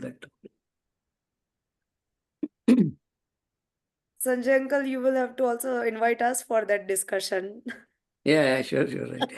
hold that. Sanjay uncle, you will have to also invite us for that discussion. Yeah, sure, right.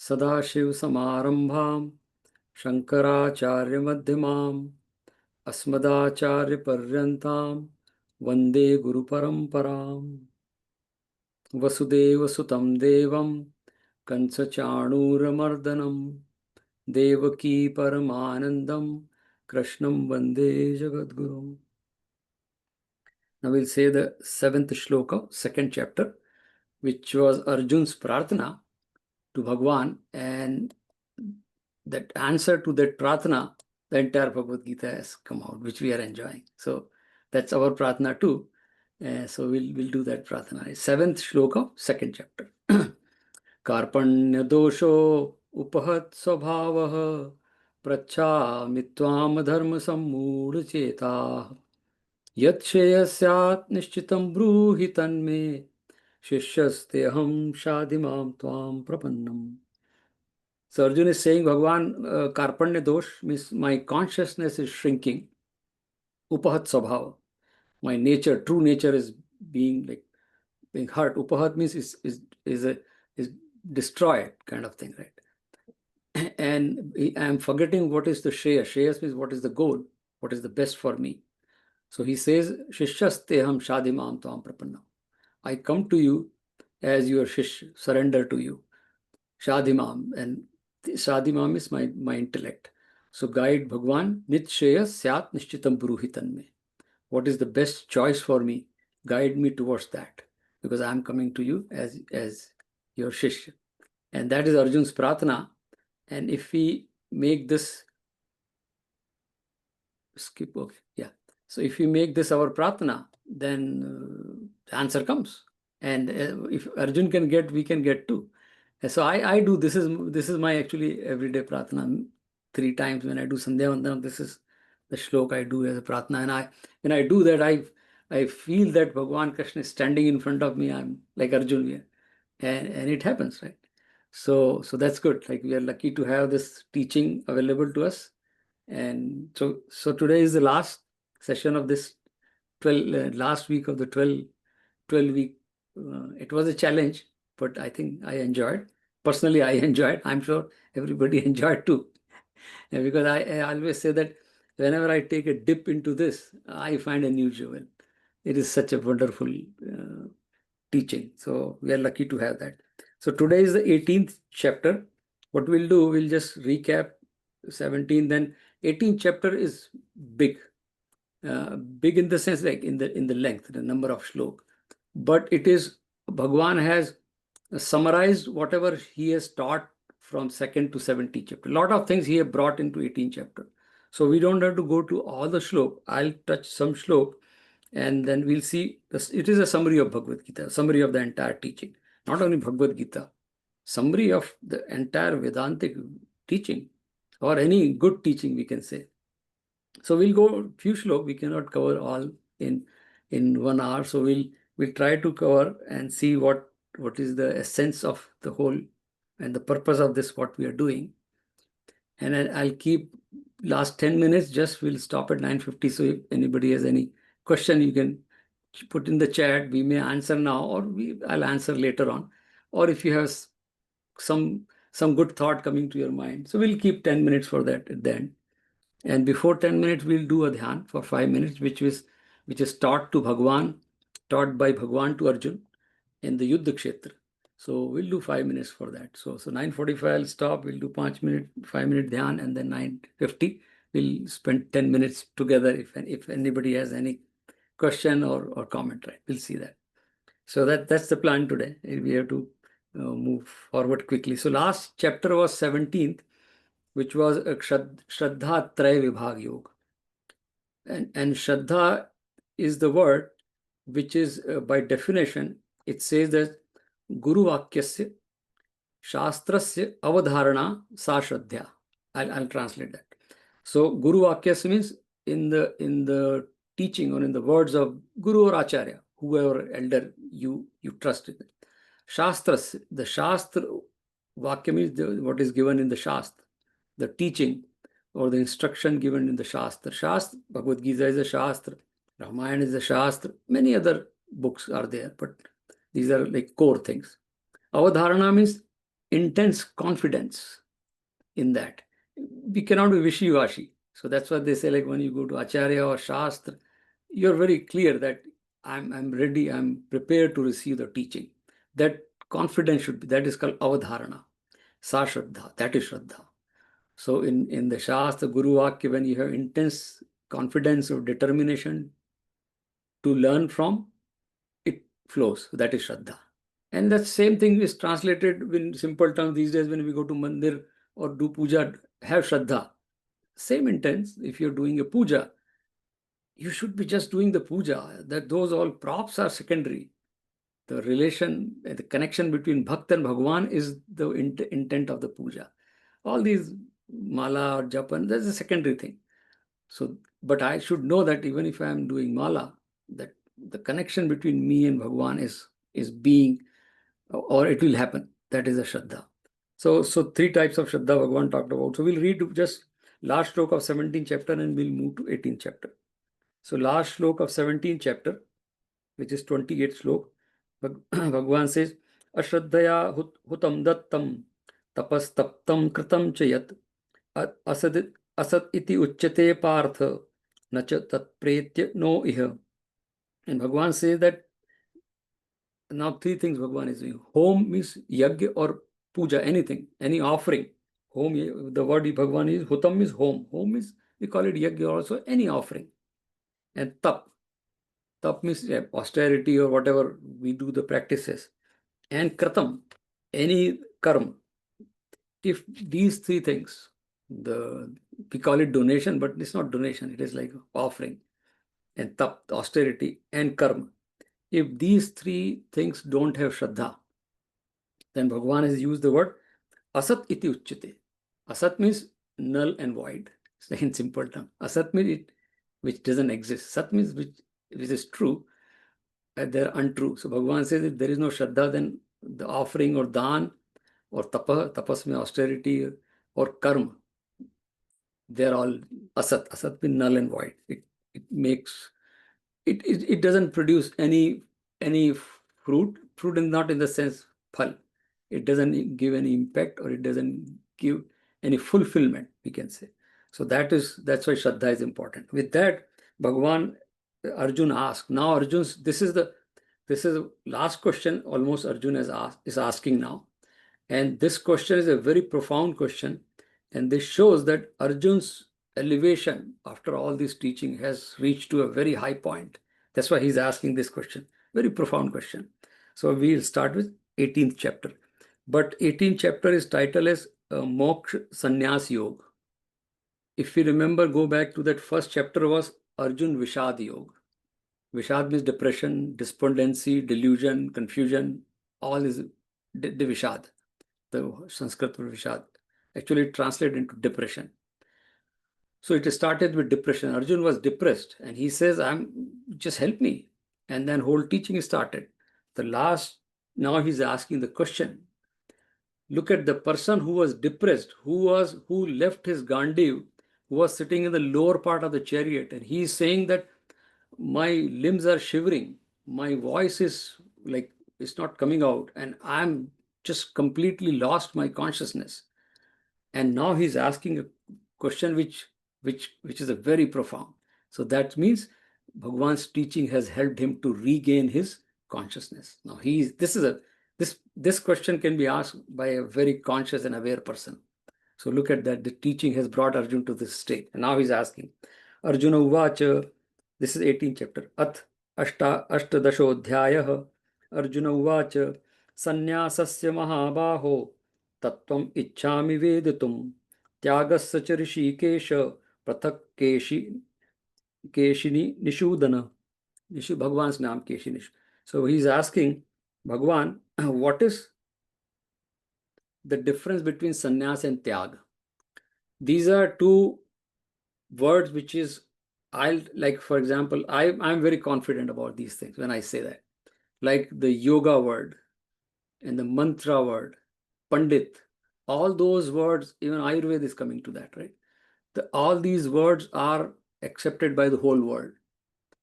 Sadashiv समारंभां Shankaracharya मध्यमाम् अस्मदाचार्य पर्यन्तां वंदे गुरु परंपराम् वसुदेव सुतं देवं कंसचाणूरमर्दनं देवकी परमानंदं कृष्णं वंदे जगद्गुरुम्. Now we'll say the 7th shloka, 2nd chapter, which was Arjun's prarthana to Bhagwan, and that answer to that prarthana, the entire Bhagavad Gita has come out, which we are enjoying. So that's our prarthana too. So we'll do that prarthana. 7th shloka, 2nd chapter. Karpanya dosho upahat svabhavah prachami tvam dharma sammudha chetah यत् श्रेयस्यात् निश्चितं ब्रूहि तन्मे शिष्यस्तेऽहं शाधिमां त्वां प्रपन्नम्. So Arjuna is saying, Bhagavan, Karpanya dosh means my consciousness is shrinking. Upahat svabhava. My nature, true nature is being hurt. Upahat means is destroyed kind of thing, right? And I am forgetting what is the Shreya. Shreya means what is the goal, what is the best for me. So he says, Shishyasteham shadimam tvam prapanna. I come to you as your shishya, surrender to you. Shadimam. And Shadimam is my intellect. So guide Bhagwan, Nitshaya Syat Nishchitam Puruhitan me. What is the best choice for me? Guide me towards that. Because I am coming to you as your shishya. And that is Arjun's prarthana. And if we make this skip, okay, yeah. So if we make this our prarthana, then the answer comes. And if Arjun can get, we can get too. And so I do, this is my actually everyday prarthana. 3 times when I do Sandhya Vandanam, this is the shlok I do as a prarthana. And when I do that, I feel that Bhagavan Krishna is standing in front of me. I'm like Arjun here. And it happens, right? So that's good. Like we are lucky to have this teaching available to us. And so today is the last session of this 12 last week of the 12 week. It was a challenge, but I think I enjoyed. Personally, I enjoyed. I'm sure everybody enjoyed too. Because I always say that whenever I take a dip into this, I find a new jewel. It is such a wonderful teaching. So we are lucky to have that. So today is the 18th chapter. What we'll do, we'll just recap 17, then 18th chapter is big. Big in the sense like in the length, the number of shlok. But it is, Bhagwan has summarized whatever he has taught from 2nd to 17th chapter. A lot of things he has brought into 18th chapter. So we don't have to go to all the shlok. I'll touch some shlok and then we'll see. It is a summary of Bhagavad Gita, summary of the entire teaching. Not only Bhagavad Gita, summary of the entire Vedantic teaching or any good teaching we can say. So we'll go few shlok. We cannot cover all in 1 hour. So we'll try to cover and see what is the essence of the whole and the purpose of this, what we are doing. And I'll keep last 10 minutes, just we'll stop at 9:50. So if anybody has any question, you can put in the chat. We may answer now or I'll answer later on. Or if you have some good thought coming to your mind. So we'll keep 10 minutes for that at the end. And before 10 minutes, we'll do a dhyan for 5 minutes, which is taught by Bhagwan to Arjun in the Yuddha Kshetra. So we'll do 5 minutes for that. So 9:45 I'll stop. We'll do 5 minute dhyan, and then 9:50 we'll spend 10 minutes together. If anybody has any question or comment, right? We'll see that. So that's the plan today. We have to move forward quickly. So last chapter was 17th, which was a Shraddha Traya Vibhag Yoga. And Shraddha is the word which is by definition, it says that Guru Vakyasya Shastrasya Avadharana Sa Shraddha. I'll translate that. So Guru Vakyasya means in the teaching or in the words of Guru or Acharya, whoever elder you trust in. Shastras, the Shastra Vakya means what is given in the Shastra, the teaching or the instruction given in the Shastra. Shastra, Bhagavad Gita is a Shastra, Ramayana is a Shastra, many other books are there, but these are like core things. Avadharana means intense confidence in that. We cannot be wishy-washy. So that's what they say, like when you go to Acharya or Shastra, you're very clear that I'm ready, I'm prepared to receive the teaching. That confidence should be, that is called Avadharana. Sa Shraddha, that is Shraddha. So in the Shastra, Guru Vakya, when you have intense confidence or determination to learn from, it flows. That is Shraddha. And that same thing is translated in simple terms these days when we go to mandir or do puja, have Shraddha. Same intent. If you're doing a puja, you should be just doing the puja. That those all props are secondary. The relation, the connection between Bhakt and Bhagwan is the intent of the puja. All these mala or japan, that's a secondary thing. So, but I should know that even if I am doing mala, that the connection between me and Bhagwan is being, or it will happen. That is a Shraddha. So three types of Shraddha Bhagwan talked about. So we'll read just last stroke of 17th chapter and we'll move to 18th chapter. So last stroke of 17th chapter, which is 28th slok, Bhagwan says, Ashraddhaya hutam dattam tapastaptam kritam chayat asat iti uchyate partha nacha tat pretya no iha. And Bhagwan says that now three things Bhagwan is doing. Home means yajna or puja, anything, any offering. Home, the word Bhagwan is, hutam is home. Home is, we call it yajna also, any offering. And tap. Tap means austerity or whatever we do the practices. And kratam, any karma. If these three things, we call it donation, but it's not donation, it is like offering. And tap, austerity, and karma. If these three things don't have Shraddha, then Bhagwan has used the word asat iti uchyate. Asat means null and void. So in simple term, asat means it which doesn't exist. Sat means which is true, and they're untrue. So Bhagwan says if there is no Shraddha, then the offering or dan or tapas means austerity, or karma, they're all asat. Asat means null and void. It makes it doesn't produce any fruit. Fruit is not in the sense phal. It doesn't give any impact or it doesn't give any fulfillment, we can say. So that's why Shraddha is important. With that, Bhagwan Arjun asked. Now Arjun's this is the last question almost Arjun is asking now. And this question is a very profound question. And this shows that Arjun's elevation after all this teaching has reached to a very high point. That's why he's asking this question. Very profound question. So we'll start with 18th chapter. But 18th chapter is titled as Moksha Sannyas Yoga. If you remember, go back to that first chapter was Arjun Vishad Yoga. Vishad means depression, despondency, delusion, confusion, all is the Vishad. The Sanskrit for Vishad. Actually, it translated into depression. So it started with depression. Arjun was depressed and he says, just help me. And then whole teaching started. Now he's asking the question. Look at the person who was depressed, who left his Gandiv, who was sitting in the lower part of the chariot. And he is saying that my limbs are shivering. My voice is like, it's not coming out. And I'm just completely lost my consciousness. And now he's asking a question which is a very profound. So that means Bhagwan's teaching has helped him to regain his consciousness. Now this question can be asked by a very conscious and aware person. So look at that. The teaching has brought Arjun to this state. And now he's asking. Arjuna Uvacha, this is 18th chapter. Ath Ashtadashodhyayah. Arjuna Uvacha, Sannyasasya Mahabaho. Tattvam Ichchami Veditum. Tyagasya च ऋषिकेश पृथक् केशि Keshini Nishudana. Bhagwan's naam Keshi Nishu. So he's asking Bhagwan, what is the difference between sannyas and tyag? These are two words which is, I'll like, for example, I'm very confident about these things when I say that. Like the yoga word and the mantra word, Pandit, all those words, even Ayurveda is coming to that, right? All these words are accepted by the whole world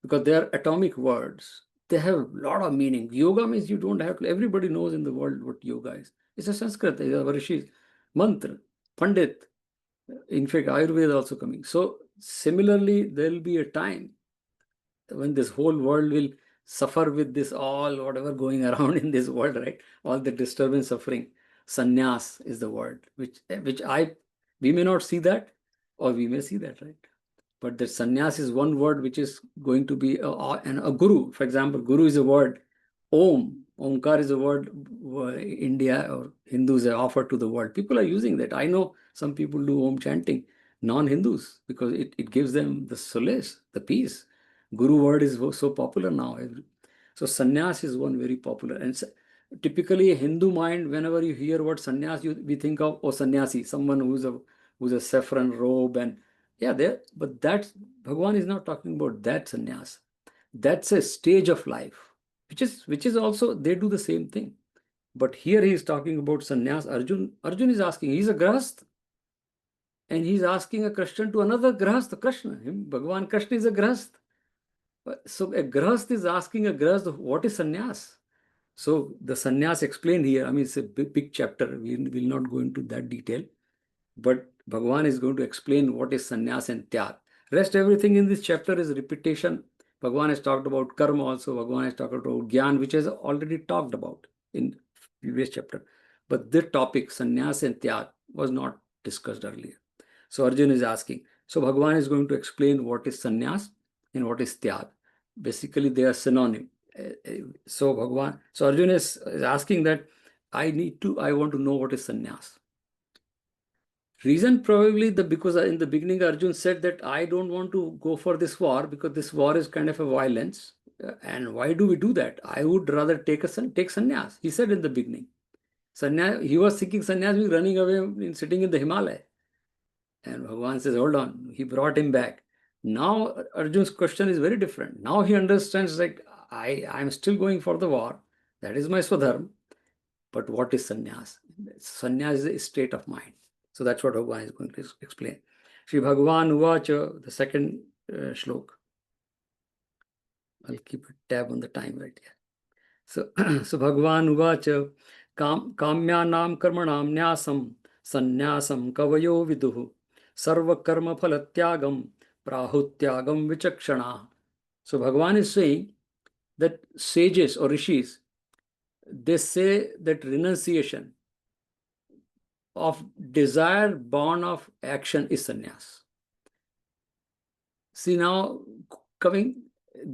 because they are atomic words. They have a lot of meaning. Yoga means you don't have to, everybody knows in the world what yoga is. It's a Sanskrit, it's a Rishis, mantra, Pandit. In fact, Ayurveda is also coming. So similarly, there will be a time when this whole world will suffer with this all whatever going around in this world, right? All the disturbance, suffering. Sannyas is the word, which we may not see that, or we may see that, right? But the sannyas is one word which is going to be a guru. For example, guru is a word. Om, Omkar is a word India or Hindus have offered to the world. People are using that. I know some people do Om chanting, non-Hindus, because it gives them the solace, the peace. Guru word is so popular now. So sannyas is one very popular. And typically a Hindu mind, whenever you hear word sannyas, we think of, oh, sannyasi, someone who's a saffron robe and yeah, there, but that's Bhagwan is not talking about that sannyas. That's a stage of life, which is also they do the same thing. But here he is talking about sannyas. Arjun is asking, he's a grahast, and he's asking a question to another grahast, Krishna. Bhagwan Krishna is a grahast. So a grahast is asking a grahast, what is sannyas? So the sannyas explained here. I mean, it's a big chapter. We will not go into that detail. But Bhagavan is going to explain what is sannyas and tyag. Rest everything in this chapter is repetition. Bhagavan has talked about karma also. Bhagavan has talked about gyan, which is already talked about in previous chapter. But this topic, sannyas and tyag, was not discussed earlier. So Arjun is asking. So Bhagavan is going to explain what is sannyas and what is tyag. Basically, they are synonym. So Bhagavan, so Arjun is asking that I want to know what is sannyas. Reason probably because in the beginning Arjun said that I don't want to go for this war because this war is kind of a violence. And why do we do that? I would rather take sannyas. He said in the beginning. Sannyas, he was thinking sannyas means running away and sitting in the Himalaya. And Bhagavan says, hold on. He brought him back. Now Arjun's question is very different. Now he understands like I'm still going for the war. That is my swadharma. But what is sannyas? Sannyas is a state of mind. So that's what Bhagavan is going to explain. Shri Bhagavan Uvacha, the second shlok. I'll keep a tab on the time right here. So, so Bhagavan Uvacha, Kamyanam Karmanam Nyasam, Sannyasam Kavayo Viduhu, Sarva Karma Phalatyagam, Prahutyagam Vichakshana. So Bhagavan is saying that sages or rishis, they say that renunciation of desire born of action is sannyas. See now, coming,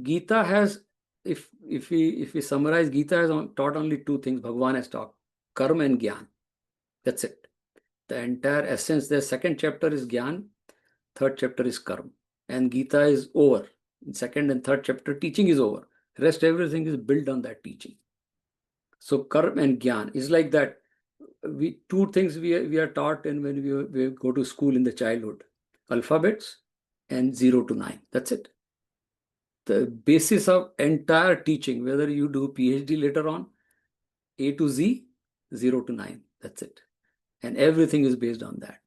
Gita has, if we summarize, Gita has taught only two things. Bhagavan has taught karma and gyan. That's it. The entire essence. The second chapter is gyan, third chapter is karma, and Gita is over. In second and third chapter, teaching is over. Rest everything is built on that teaching. So karma and gyan is like that. Two things we are taught and when we go to school in the childhood: alphabets and 0 to 9. That's it. The basis of entire teaching, whether you do PhD later on, A to Z, 0 to 9. That's it. And everything is based on that.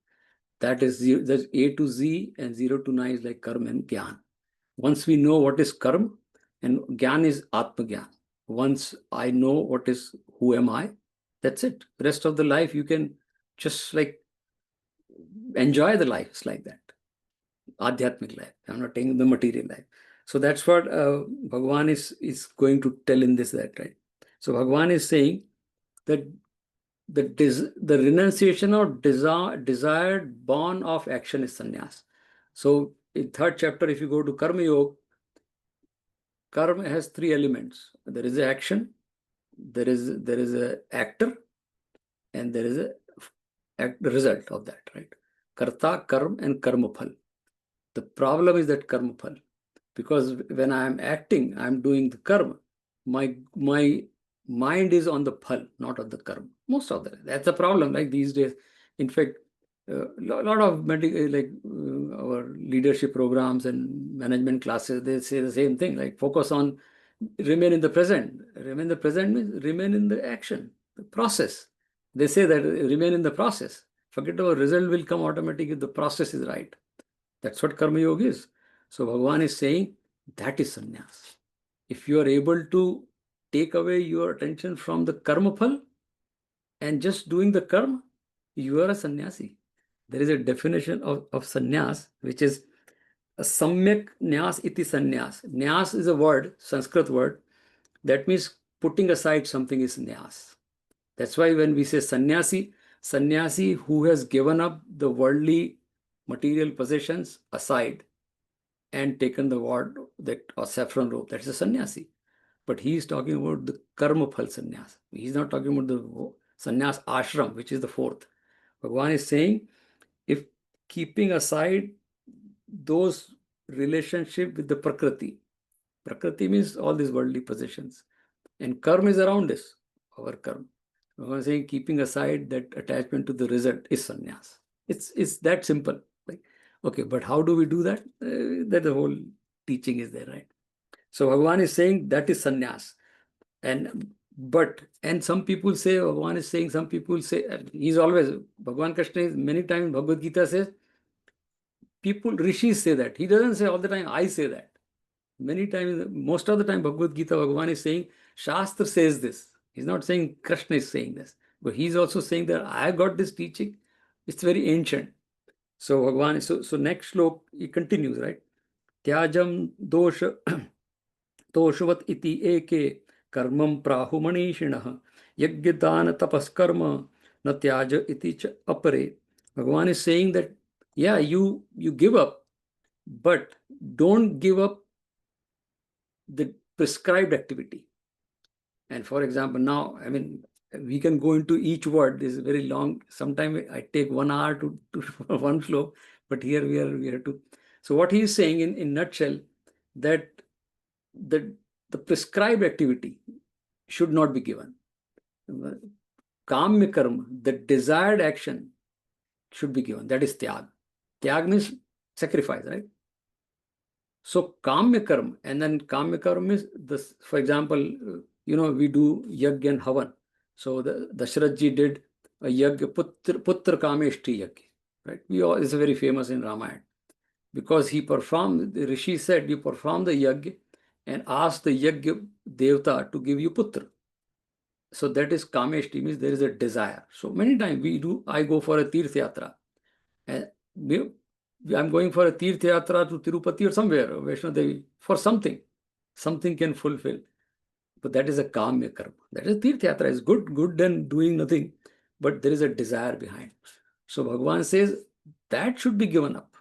That is that's A to Z, and 0 to 9 is like karma and gyan. Once we know what is karma, and gyan is atma gyan. Once I know what is who am I, that's it. The rest of the life you can just like enjoy the life. It's like that. Adhyatmic life. I'm not taking the material life. So that's what Bhagavan is going to tell in this, that, right? So Bhagavan is saying that the renunciation of desired born of action is sannyas. So in third chapter, if you go to Karma Yoga, karma has three elements. There is an action, there is a actor, and there is a result of that, right? Karta, karma, and karma phal. The problem is that karma phal. Because when I am acting, I am doing the karma. My mind is on the phal, not on the karma. Most of the that's the problem. Like these days, in fact, a lot of our leadership programs and management classes, they say the same thing. Like focus on remain in the present. Remain in the present means remain in the action, the process. They say that remain in the process. Forget about result will come automatically if the process is right. That's what Karma Yoga is. So Bhagavan is saying that is sannyas. If you are able to take away your attention from the karma phal and just doing the karma, you are a sannyasi. There is a definition of sannyas, which is a samyak nyas iti sannyas. Nyas is a word, Sanskrit word, that means putting aside something is nyas. That's why when we say sannyasi, sannyasi who has given up the worldly material possessions aside and taken the word that or saffron robe, that's a sannyasi. But he is talking about the karma phal sannyas. He's not talking about the sannyas ashram, which is the fourth. Bhagavan is saying, if keeping aside those relationship with the prakriti, prakriti means all these worldly possessions, and karma is around us, our karma. Bhagavan is saying, keeping aside that attachment to the result is sannyas. It's that simple. Like, okay, but how do we do that? That the whole teaching is there, right? So Bhagavan is saying that is sannyas. And some people say, Bhagavan is saying, some people say, he's always, Bhagavan Krishna is many times, Bhagavad Gita says, people, rishis say that. He doesn't say all the time, I say that. Many times, most of the time, Bhagavad Gita, Bhagavan is saying, Shastra says this. He's not saying Krishna is saying this. But he's also saying that I got this teaching. It's very ancient. So Bhagavan, so next slok, he continues, right? Tyajam dosha तोषवत इति एके कर्मं प्राहु मनीषिणः यज्ञदान तपस्कर्म न त्याज इति च अपरे. Bhagavan is saying that, yeah, you give up, but don't give up the prescribed activity. And for example, now, I mean, we can go into each word. This is very long. Sometimes I take 1 hour to one slope, but here we are to. So what he is saying in nutshell, that the prescribed activity should not be given. Kamya karma, the desired action should be given. That is tyag. Tyag means sacrifice, right? So kamya karma, and then kamya karma is this. For example, we do yajna and havan. So the Dasharath ji did a yajna, putra kameshti yajna, right? It's very famous in Ramayana, because he performed. The rishi said, you perform the yajna and ask the yajna devta to give you putra. So that is kameshti, means there is a desire. So many times I go for a tirth yatra, and I'm going for a tirth yatra to Tirupati or somewhere, Vaishno Devi, for something can fulfill. But that is a kamya karma. That is tirth yatra, is good than doing nothing, but there is a desire behind. So Bhagavan says that should be given up.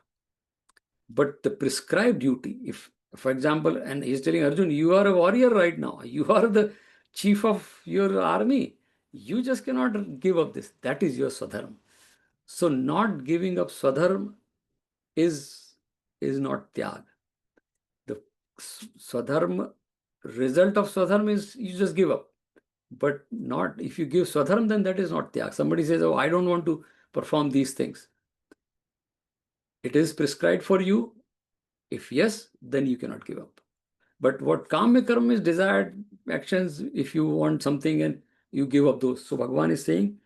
But the prescribed duty, if, for example, and he's telling Arjun, you are a warrior right now, you are the chief of your army, you just cannot give up this. That is your swadharma. So not giving up swadharma is not tyag. The swadharma, result of swadharma is you just give up. But not, if you give swadharma, then that is not tyag. Somebody says, oh, I don't want to perform these things. It is prescribed for you. If yes, then you cannot give up. But what kamya karma is desired actions, if you want something and you give up those. So Bhagavan is saying,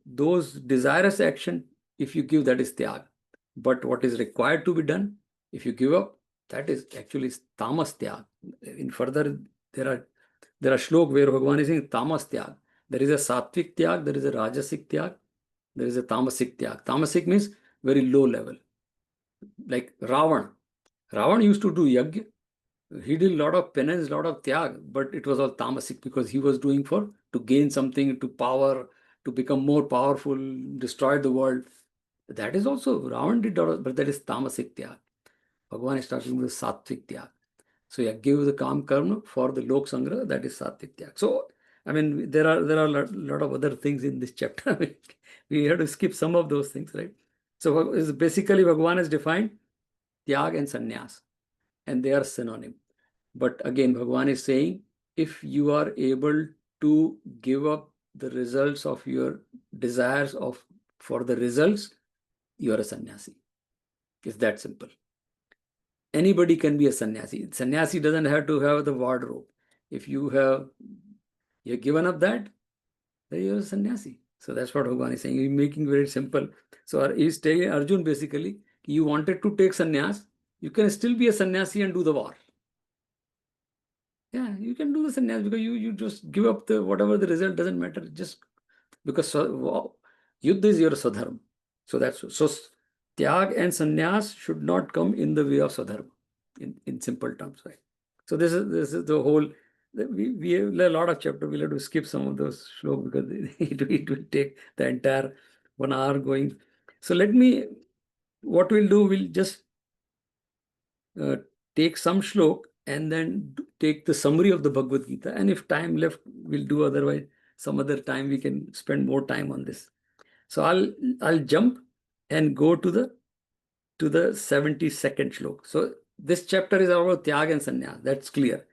those desirous action, if you give, that is tyag. But what is required to be done, if you give up, that is actually tamas tyag. In further, there are shlok where Bhagavan is saying tamas tyag. There is a sattvic tyag, there is a rajasic tyag, there is a tamasic tyag. Tamasic means very low level. Like Ravan. Ravan used to do yajna. He did a lot of penance, a lot of tyag, but it was all tamasic, because he was doing to gain something, to power, to become more powerful, destroy the world. That is also, Ravan did, but that is tamasic tyag. Bhagavan is talking about sattvic tyag. So yeah, give the kam karma for the lok sangra, that is sattvic tyag. So, I mean, there are a lot of other things in this chapter. We have to skip some of those things, right? So basically, Bhagavan has defined tyag and sannyas. and they are synonym. But again, Bhagavan is saying, if you are able to give up the results of your desires for the results, you are a sannyasi. It's that simple. Anybody can be a sannyasi. Sannyasi doesn't have to have the wardrobe. If you've given up that, then you're a sannyasi. So that's what Bhagavan is saying. He's making very simple. So he's telling Arjun basically, you wanted to take sannyas, you can still be a sannyasi and do the war. Yeah, you can do the sannyas because you just give up the whatever the result doesn't matter. Just because yuddha is your swadharma. So that's so tyag and sannyas should not come in the way of swadharma in simple terms, right? So this is the whole. We have a lot of chapter. We'll have to skip some of those shlokas because it will take the entire 1 hour going. So what we'll do, we'll just take some shlok and then take the summary of the Bhagavad Gita. And if time left, we'll do. Otherwise, some other time we can spend more time on this. So I'll jump and go to the 72nd shlok. So this chapter is about Tyag and Sannyas. That's clear.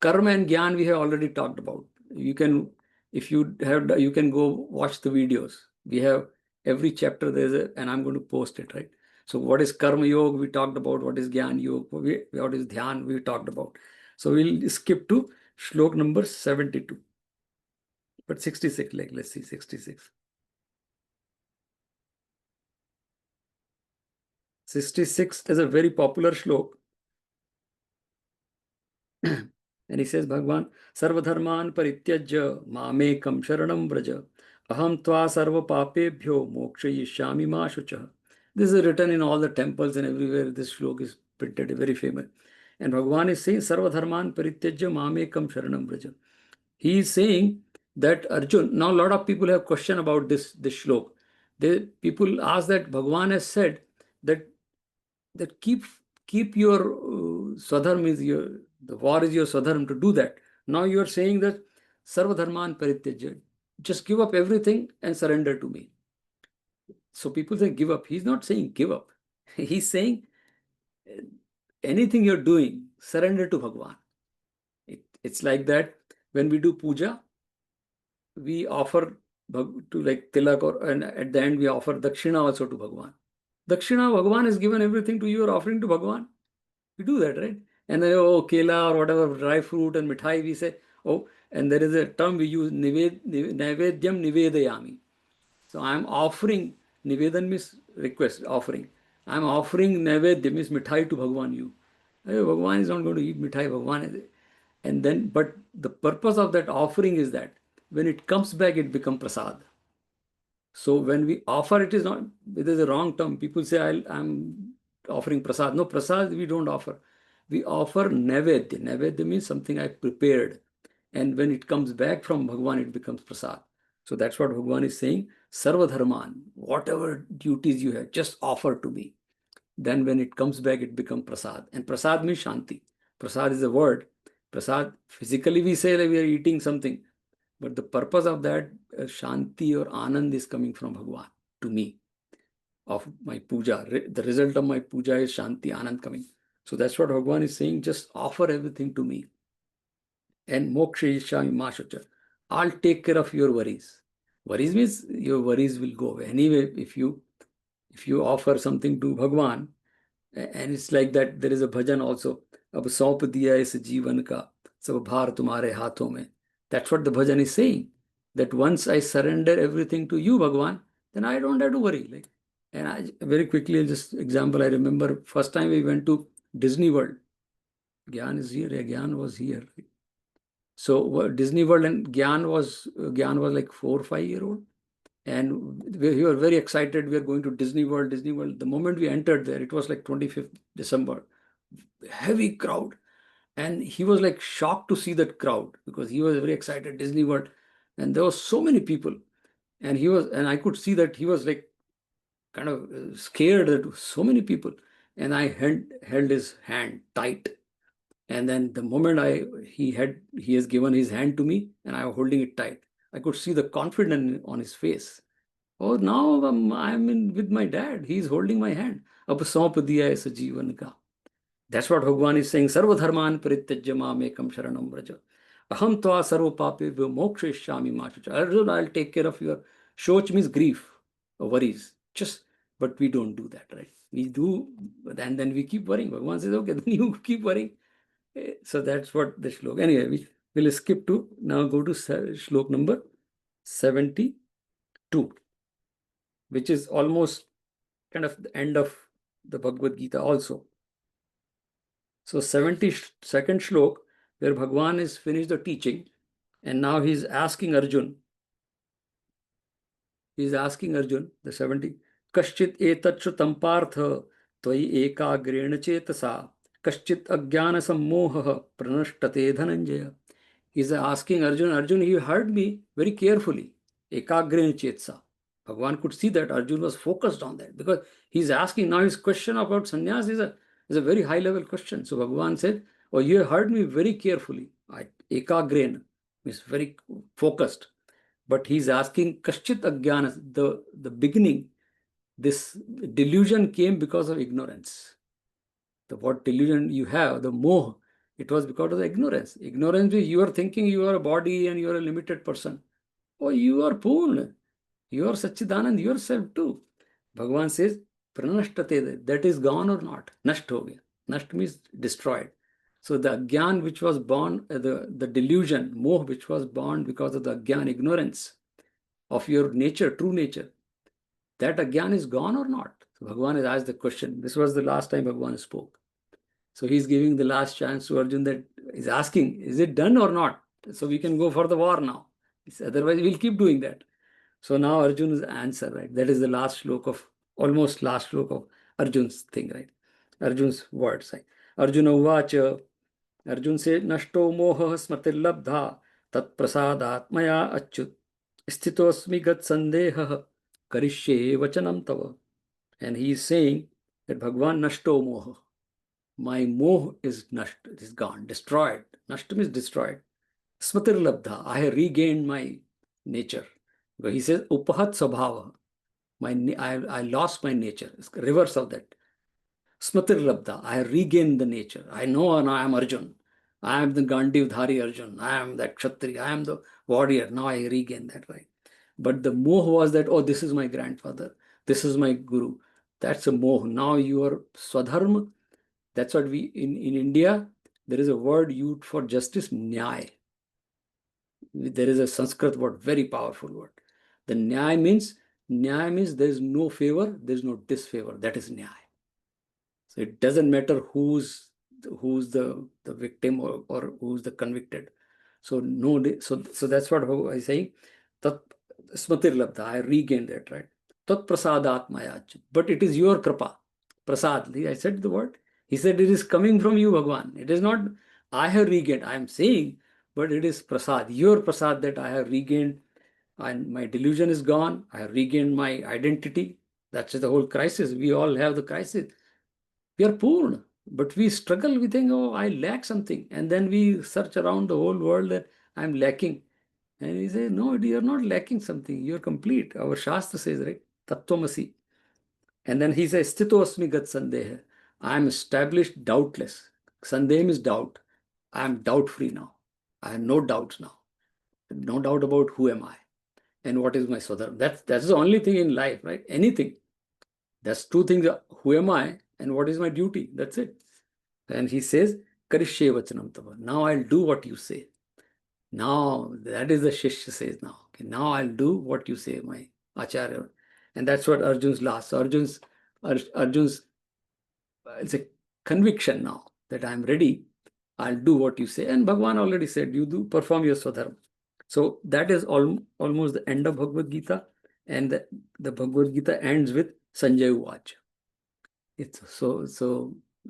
Karma and Gyan we have already talked about. You can, if you have, you can go watch the videos. We have every chapter and I'm going to post it, right? So what is Karma Yoga? We talked about. What is Gyan Yoga? What is Dhyan? We talked about. So we'll skip to shlok number 72. But 66, like let's see, 66. 66 is a very popular shlok. And he says, Bhagwan, Sarvadharman Parityajya Mamekam Sharanam Vraja Aham Tva Sarva Papebhyo Mokshayishyami Ma Shucha. This is written in all the temples and everywhere. This shlok is printed, very famous. And Bhagwan is saying, Sarvadharman Parityajya Mamekam Sharanam Vraja. He is saying that Arjun, now a lot of people have question about this shlok. People ask that Bhagwan has said that keep your swadharma is the war is your swadharma to do that. Now you are saying that sarvadharman parityajya, just give up everything and surrender to me. So people say give up. He's not saying give up. He's saying anything you're doing, surrender to Bhagwan. It's like that when we do puja, we offer to like tilak, and at the end we offer dakshina also to Bhagwan. Dakshina, Bhagwan has given everything to you, or offering to Bhagwan. We do that, right? And then, oh, kela or whatever, dry fruit and mithai, we say, oh, and there is a term we use, naivedyam nivedayami. So I am offering, nivedan means request, offering. I am offering naivedyam means mithai to Bhagwan, you. Bhagwan is not going to eat mithai, Bhagwan is. And then, but the purpose of that offering is that when it comes back, it becomes prasad. So when we offer, it is a wrong term. People say, I'm offering prasad. No, prasad we don't offer. We offer naivedya. Naivedya means something I prepared. And when it comes back from Bhagwan, it becomes prasad. So that's what Bhagwan is saying. Sarvadharman, whatever duties you have, just offer to me. Then when it comes back, it becomes prasad. And prasad means shanti. Prasad is a word. Prasad, physically we say that we are eating something. But the purpose of that Shanti or Anand is coming from Bhagwan to me of my puja. The result of my puja is Shanti, Anand coming. So that's what Bhagwan is saying. Just offer everything to me. And Moksha Ishami Mashacha. I'll take care of your worries. Worries means your worries will go away. Anyway, if you offer something to Bhagwan, and it's like that, there is a bhajan also. Ab saunp diya is jeevan ka, sab bhar tumhare haathon mein. That's what the bhajan is saying. That once I surrender everything to you, Bhagwan, then I don't have to worry. And I very quickly, just example, I remember first time we went to Disney World. Gyan is here. Gyan was here. So Disney World, and Gyan was like 4 or 5 year old. And we were very excited. We are going to Disney World. The moment we entered there, it was like 25th December. Heavy crowd. And he was like shocked to see that crowd because he was very excited, Disney World. And there were so many people. And I could see that he was like kind of scared that so many people. And I held his hand tight. And then the moment he has given his hand to me and I was holding it tight, I could see the confidence on his face. Oh, now I'm with my dad. He's holding my hand. Ab saunp diya is jeevan ka. That's what Bhagavan is saying. Sarva dharman parityajya mamekam sharanam vraja. Aham tva sarva pape mokshayishyami ma shucha. Arjun, I'll take care of your shoch means grief or worries. Just, but we don't do that, right? We do, and then we keep worrying. Bhagavan says, okay, then you keep worrying. So that's what the shlok. Anyway, we will skip to, now go to shlok number 72, which is almost kind of the end of the Bhagavad Gita also. So 72nd shlok, where Bhagwan is finished the teaching, and now he's asking Arjun, the 70, Kaschit etat partha tvai ekagrena chetasa kaschit ajnana sammoha pranashtate dhananjaya. He's asking Arjun, you heard me very carefully. Ekagrena chetsa. Bhagwan could see that Arjun was focused on that, because he's asking now, his question about sannyas is a very high level question. So Bhagwan said, oh, you heard me very carefully. Ekagrena means very focused. But he's asking Kaschit Ajnana, the beginning, this delusion came because of ignorance. What delusion you have, the moh, it was because of the ignorance. Ignorance is you are thinking you are a body and you are a limited person. Oh, you are Purna. You are Satchidanand yourself too. Bhagavan says, Pranashtate, that is gone or not? Nasht ho gaya. Nasht means destroyed. So the Agyan which was born, the delusion, moh which was born because of the Agyan, ignorance of your nature, true nature, that Agyan is gone or not? So Bhagavan has asked the question. This was the last time Bhagavan spoke. So he's giving the last chance to Arjun, that is asking, is it done or not? So we can go for the war now. Otherwise, we'll keep doing that. So now Arjun's answer, right? That is the last slok of, almost last slok of Arjun's thing, right? Arjun's words, right? Arjuna uvacha. Arjun said, Nashto moha smritirlabdha tat prasadat maya achyut sthitosmi gat sandeha karishye vachanam tava. And he is saying that Bhagwan Nashto moha. My moh is nasht, it is gone, destroyed. Nashtam is destroyed. Smritir labdha, I have regained my nature. But he says, Upahat sabhava, I lost my nature. It's reverse of that. Smritir labdha, I have regained the nature. I know now I am Arjun. I am the Gandhivdhari Arjun. I am that Kshatriya. I am the warrior. Now I regain that, right? But the moh was that, oh, this is my grandfather. This is my guru. That's a moh. Now you are swadharma. That's what we, in India, there is a word used for justice, nyay. There is a Sanskrit word, very powerful word. The nyay means there is no favor, there is no disfavor. That is nyay. So it doesn't matter who's the victim or who's the convicted. So no, so that's what I say. Tat smatir labdha, I regained that, right? Tat prasadat maya. But it is your kripa. Prasad, I said the word. He said it is coming from you, Bhagwan. It is not I have regained. I am saying, but it is prasad, your prasad, that I have regained, and my delusion is gone. I have regained my identity. That's the whole crisis. We all have the crisis. We are poor, but we struggle. We think, oh, I lack something. And then we search around the whole world that I'm lacking. And he says, no, you're not lacking something. You're complete. Our Shastra says, right? Tattvamasi. And then he says, Sthitosmi gat sandeha. I am established doubtless. Sandeha is doubt. I am doubt free now. I have no doubts now. No doubt about who am I and what is my swadharma. That's the only thing in life, right? Anything. That's two things. Who am I and what is my duty? That's it. And he says, Karishye vachanam tava. Now I'll do what you say. Now, that is the Shishya says now. Okay, now I'll do what you say, my Acharya. And that's what Arjun's last. Arjun's it's a conviction now that I'm ready. I'll do what you say. And Bhagavan already said, you do perform your swadharma. So that is almost the end of Bhagavad Gita. And the Bhagavad Gita ends with Sanjay Uvach. It's so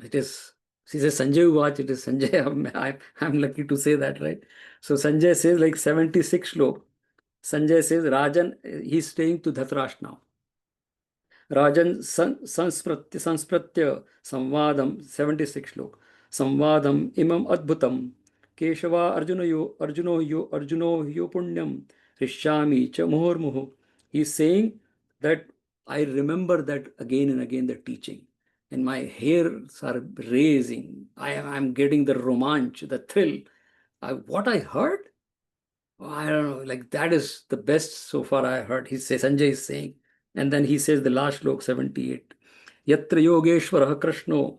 it is, she says Sanjay Uvach, it is Sanjay. I'm lucky to say that, right? So Sanjay says, like 76 shlok. Sanjay says, Rajan, he's staying to Dhatrashtra now. Rajan sanspratya samvadam, 76 shlok. Samvadam imam adbhutam. Keshava Arjuno yo punyam. Rishyami cha muhur. He's saying that I remember that again and again, the teaching. and my hairs are raising. I'm getting the romanch, the thrill. What I heard, I don't know, like that is the best so far I heard. Sanjay is saying, and then he says the last slok 78. Yatra Yogeshwarah Krishno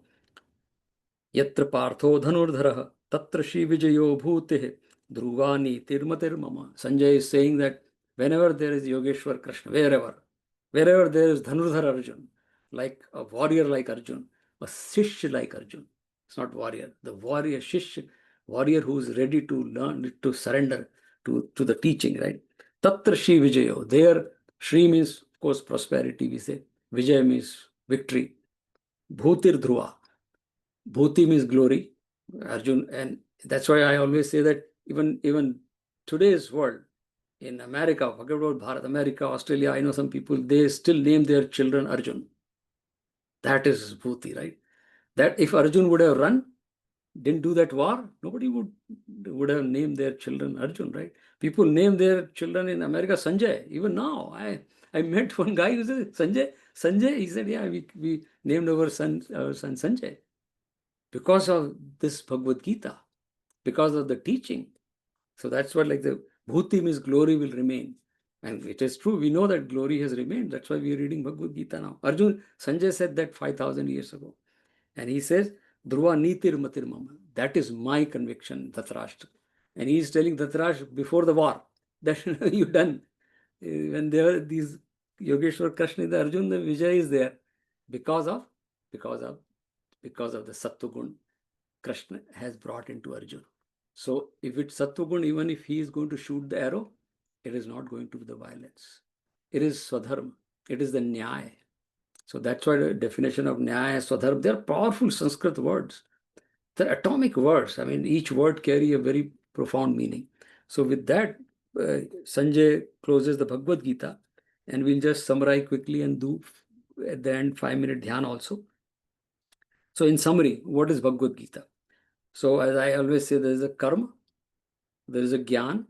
Yatra Partho Dhanurdhara Tatra Shri Vijayo Bhute Dhruvani Tirmatirmama. Sanjay is saying that whenever there is Yogeshwar Krishna, wherever there is Dhanurdhara Arjun, like a warrior like Arjun, a Shishya like Arjun. It's not warrior, the warrior, Shishya, warrior who is ready to learn, to surrender to the teaching, right? Tatra Shri Vijayo. There, Shri means, of course, prosperity, we say. Vijay means victory. Bhutir Dhruva. Bhuti means glory, Arjun, and that's why I always say that even today's world, in America, forget about Bharat, America, Australia, I know some people, they still name their children Arjun. That is Bhuti, right? That if Arjun would have run, didn't do that war, nobody would have named their children Arjun, right? People name their children in America Sanjay. Even now, I met one guy who said Sanjay. He said, yeah, we named our son Sanjay because of this Bhagavad Gita, because of the teaching. So that's what, like, the Bhuti means glory will remain. And it is true, we know that glory has remained. That's why we are reading Bhagavad Gita now. Sanjay said that 5,000 years ago. And he says, Dhruva Nitir Matir Mama. That is my conviction, Dhatarashtra. And he is telling Dhatarashtra before the war that you're done. When there are these Yogeshwar Krishna, the Arjun, the Vijay is there because of the Sattvagun Krishna has brought into Arjun. So if it's Sattvagun, even if he is going to shoot the arrow, it is not going to be the violence. It is Swadharma. It is the Nyaya. So that's why the definition of Nyaya, Swadharma, they're powerful Sanskrit words. They're atomic words. I mean, each word carry a very profound meaning. So with that, Sanjay closes the Bhagavad Gita, and we'll just summarize quickly and do at the end 5-minute dhyan also. So in summary, what is Bhagavad Gita? So as I always say, there is a karma, there is a jnana,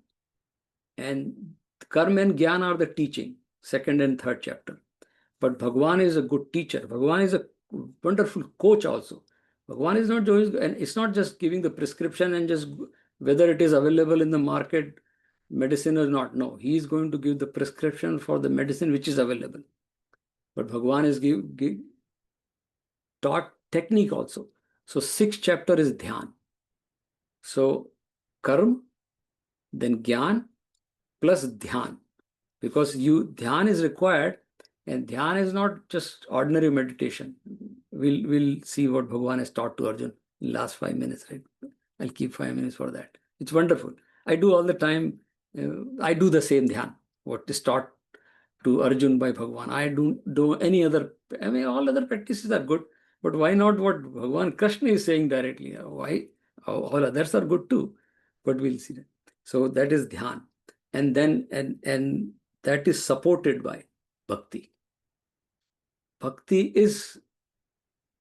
and karma and jnana are the teaching, 2nd and 3rd chapter. But Bhagwan is a good teacher. Bhagwan is a wonderful coach also. Bhagwan is not just, and it's not just giving the prescription and just whether it is available in the market, medicine or not. No, he is going to give the prescription for the medicine which is available. But Bhagwan is taught technique also. So 6th chapter is dhyan. So karma, then jnana plus dhyan, because dhyan is required, and dhyan is not just ordinary meditation. We'll see what Bhagwan has taught to Arjun in last 5 minutes, right? I'll keep 5 minutes for that. It's wonderful. I do all the time. I do the same dhyan, what is taught to Arjun by Bhagwan. I don't do any other. I mean, all other practices are good, but why not what Bhagwan Krishna is saying directly? Why? All others are good too, but we'll see that. So that is dhyan, and then and that is supported by bhakti. Bhakti is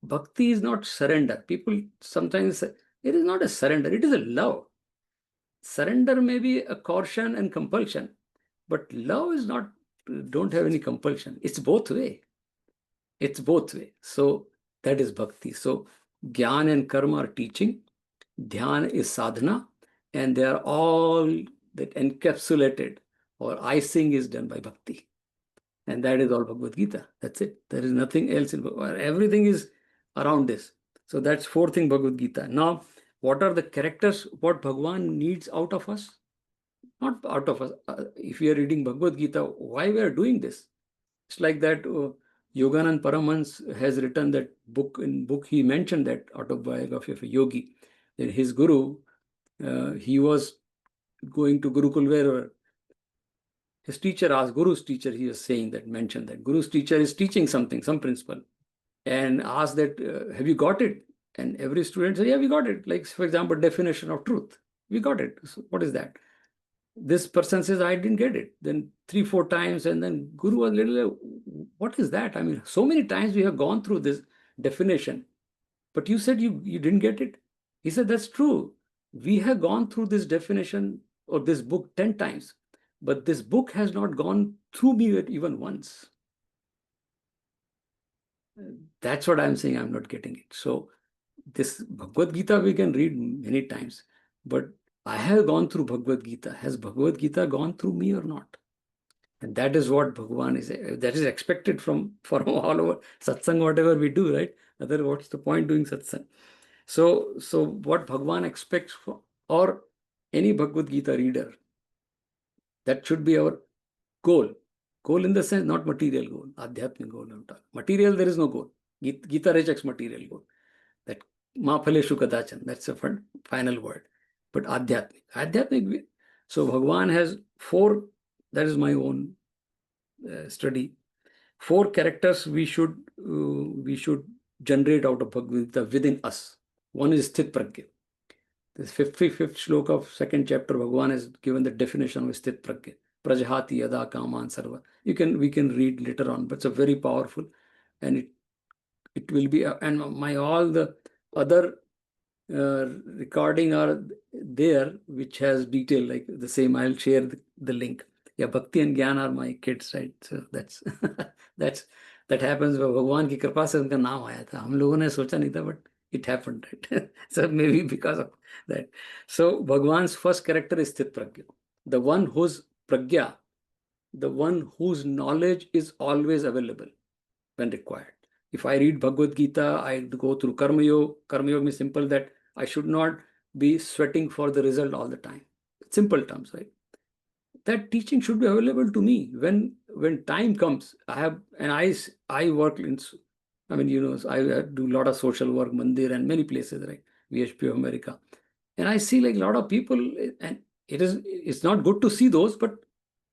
not surrender. People sometimes say it is not a surrender, it is a love. Surrender may be a coercion and compulsion, but love is not, don't have any compulsion. It's both way. It's both way. So that is bhakti. So jnana and karma are teaching, dhyan is sadhana, and they are all that encapsulated or icing is done by bhakti. And that is all Bhagavad Gita. That's it. There is nothing else in Bhagavad Gita. Everything is around this. So that's 4th thing, Bhagavad Gita. Now, what are the characters, what Bhagwan needs out of us? Not out of us. If we are reading Bhagavad Gita, why we are doing this? It's like that Yoganand Paramhans has written that book. In book, he mentioned that autobiography of a yogi. That his guru, he was going to Gurukul wherever. His teacher asked, Guru's teacher, he was saying that, mentioned that. Guru's teacher is teaching something, some principle, and asked that, have you got it? And every student said, yeah, we got it. Like, for example, definition of truth. We got it. So what is that? This person says, I didn't get it. Then 3-4 times, and then Guru was little, what is that? I mean, so many times we have gone through this definition, but you said you didn't get it. He said, that's true. We have gone through this definition or this book 10 times, but this book has not gone through me even once. That's what I'm saying. I'm not getting it. So this Bhagavad Gita we can read many times, but I have gone through Bhagavad Gita. Has Bhagavad Gita gone through me or not? And that is what Bhagavan is, that is expected from all over satsang, whatever we do, right? Otherwise, what's the point doing satsang? So what Bhagavan expects from, or any Bhagavad Gita reader, that should be our goal. Goal in the sense, not material goal, adhyatmic goal. Material, there is no goal. Gita rejects material goal. That ma phaleshu kadachan, that's the final word. But adhyatmic, so Bhagavan has four, that is my own study. Four characters we should generate out of Bhagavad Gita within us. One is Sthit Pragya. This 55th shloka of second chapter, Bhagavan has given the definition of Sthit Pragya. Prajahati yada kaman sarva. We can read later on, but it's a very powerful, and it will be, and all the other recording are there, which has detail like the same. I'll share the link. Yeah, Bhakti and Gyan are my kids, right? So that's that happens. भगवान की कृपा से उनका नाम आया था. हम लोगों ने सोचा नहीं था, but it happened, right? So maybe because of that. So Bhagwan's first character is Sthit Pragya, the one whose pragya, the one whose knowledge is always available when required. If I read Bhagavad Gita, I go through Karma Yoga. Karma Yoga is simple, that I should not be sweating for the result all the time. Simple terms, right? That teaching should be available to me when time comes. I work in, I mean, I do a lot of social work, Mandir and many places, right? VHP of America. And I see like a lot of people, and it's not good to see those, but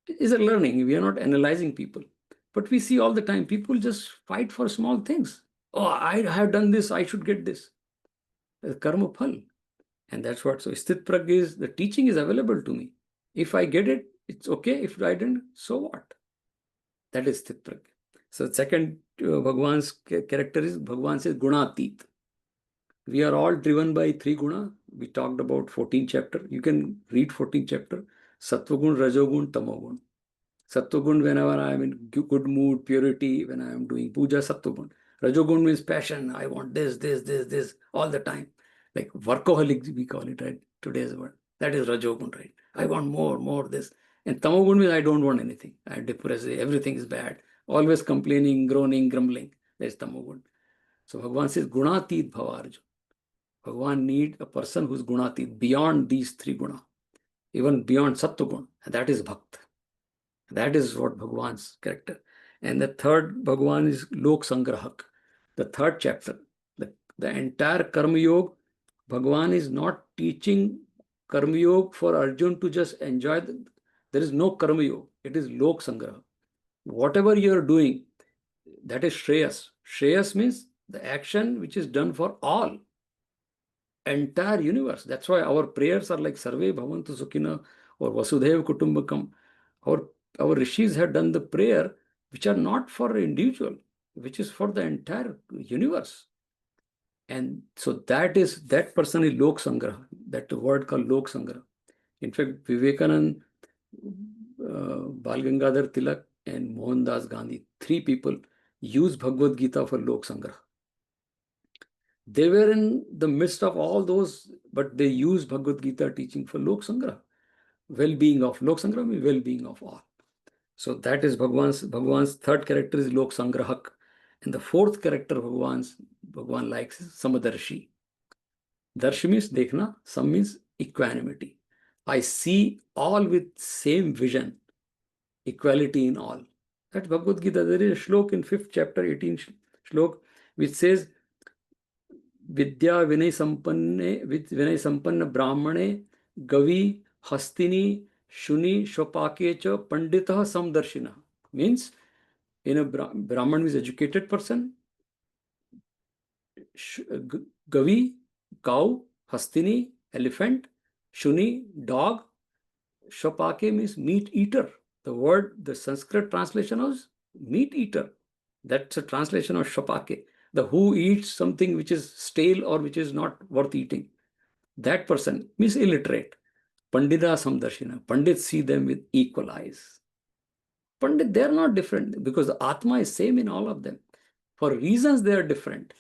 it is a learning. We are not analyzing people. But we see all the time, people just fight for small things. Oh, I have done this, I should get this. Karma phal. And that's what, so Sthit Pragya is, the teaching is available to me. If I get it, it's okay. If I didn't, so what? That is Sthit Pragya. So second, Bhagwan's character is, Bhagwan says Gunatit. We are all driven by three guna. We talked about 14th chapter. You can read 14th chapter. Sattvagun, Rajogun, Tamogun. Sattvagun, whenever I am in good mood, purity, when I am doing puja, Sattvagun. Rajogun means passion. I want this, all the time. Like workaholic, we call it, right? Today's word. That is Rajogun, right? I want more, this. And Tamogun means I don't want anything. I am depressed. Everything is bad. Always complaining, groaning, grumbling. That's Tamogun. So Bhagavan says, Gunatit Bhavarjo. Bhagavan need a person who's Gunatit, beyond these three guna, even beyond Sattvagun. And that is Bhakt. That is what Bhagavan's character. And the third Bhagavan is Lok Sangrahak. The third chapter, the entire Karma Yoga, Bhagavan is not teaching Karma Yoga for Arjun to just enjoy. There is no Karma Yoga. It is Lok Sangraha. Whatever you are doing, that is Shreyas. Shreyas means the action which is done for all, entire universe. That's why our prayers are like Sarve Bhavantu Sukhina or Vasudhaiva Kutumbakam. Our rishis have done the prayer which are not for an individual, which is for the entire universe. And so that person is Lok Sangraha, that word called Lok Sangraha. In fact, Vivekanand, Bal Gangadhar Tilak, and Mohandas Gandhi, three people use Bhagavad Gita for Lok Sangraha. They were in the midst of all those, but they used Bhagavad Gita teaching for Lok Sangraha, well-being of Lok Sangraha means well-being of all. So that is Bhagwan's third character is Lok Sangrahak. And the fourth character Bhagwan likes is Samadarshi. Darshi means dekhna, Sam means equanimity. I see all with same vision, equality in all. That's Bhagavad Gita. There is a shlok in 5th chapter, 18th shlok, which says, Vidya Vinay Sampanna Brahmane Gavi Hastini Shuni Shopake cha Panditah Samdarshina. Means, in a Brahman means educated person, Gavi, cow, Hastini, elephant, Shuni, dog, Shopake means meat eater. The Sanskrit translation is meat eater. That's a translation of Shopake. The who eats something which is stale or which is not worth eating. That person means illiterate. Pandita Samdarshina. Pandits see them with equal eyes. Pandit, they are not different because the Atma is same in all of them. For reasons they are different,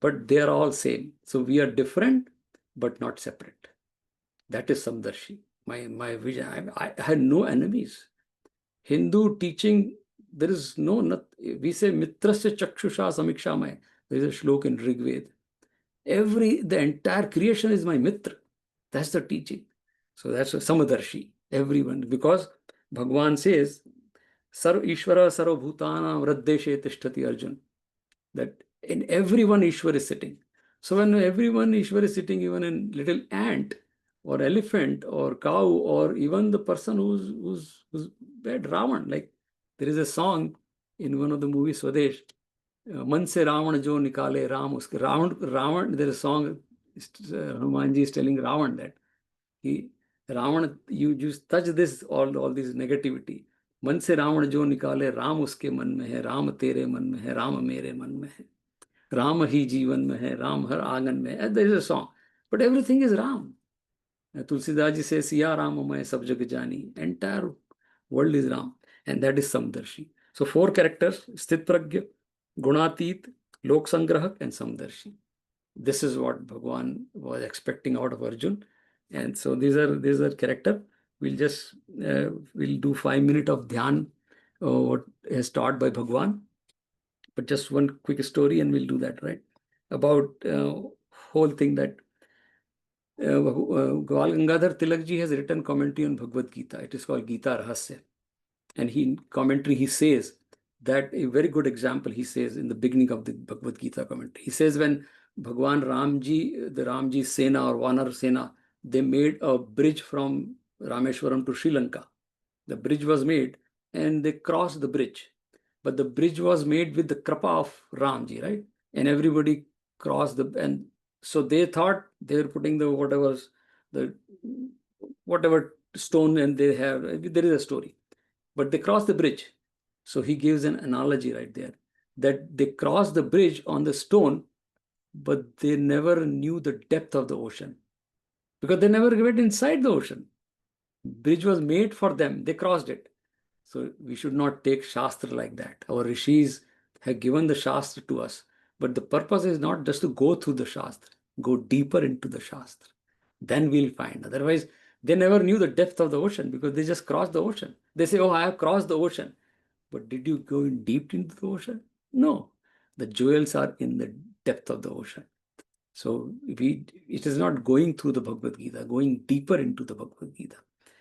but they are all same. So we are different, but not separate. That is Samdarshi. My vision. I had no enemies. Hindu teaching, there is no, we say mitrasya chakshusha samikshamay. There is a shlok in Rig Veda. The entire creation is my mitra. That's the teaching. So that's a Samadarshi. Everyone, because Bhagwan says, Sarv Ishvara Sarv Bhutana Vradeshe Tishtati Arjun. That in everyone Ishwar is sitting. So when everyone Ishwar is sitting, even in little ant or elephant or cow or even the person who's bad, Ravan. Like there is a song in one of the movies, Swadesh, मन से रावण जो निकाले राम उसके Ravan there is a song, Hanumanji is telling Ravan that he Ravan, you just touch this all this negativity. मन से रावण जो निकाले राम उसके मन में है, राम तेरे मन में है, राम मेरे मन में है, राम ही जीवन में है, राम हर आंगन में है. There is a song, but everything is Ram. Tulsidas ji says, Siya Ram मैं सब जग जानी. Entire world is Ram, and that is Samdarshi. So 4 characters: Sthit Pragya, Gunatit, Lok Sangrahak, and Samdarshi. This is what Bhagwan was expecting out of Arjun. And so these are character. We'll just we'll do 5 minutes of dhyan, what is taught by Bhagwan. But just one quick story, and we'll do that, right? About whole thing that Gopal Gangadhar Tilak ji has written commentary on Bhagavad Gita. It is called Gita Rahasya. And in commentary, he says that a very good example, he says in the beginning of the Bhagavad Gita commentary, he says when Bhagwan Ramji, the Ramji Sena or Vanar Sena, they made a bridge from Rameshwaram to Sri Lanka. The bridge was made and they crossed the bridge. But the bridge was made with the krapa of Ramji, right? And everybody crossed and so they thought they were putting whatever stone and they have, there is a story. But they crossed the bridge. So he gives an analogy right there that they crossed the bridge on the stone, but they never knew the depth of the ocean because they never went inside the ocean. Bridge was made for them. They crossed it. So we should not take Shastra like that. Our Rishis have given the Shastra to us, but the purpose is not just to go through the Shastra, go deeper into the Shastra. Then we'll find. Otherwise, they never knew the depth of the ocean because they just crossed the ocean. They say, oh, I have crossed the ocean. But did you go in deep into the ocean? No. The jewels are in the depth of the ocean. So it is not going through the Bhagavad Gita, going deeper into the Bhagavad Gita.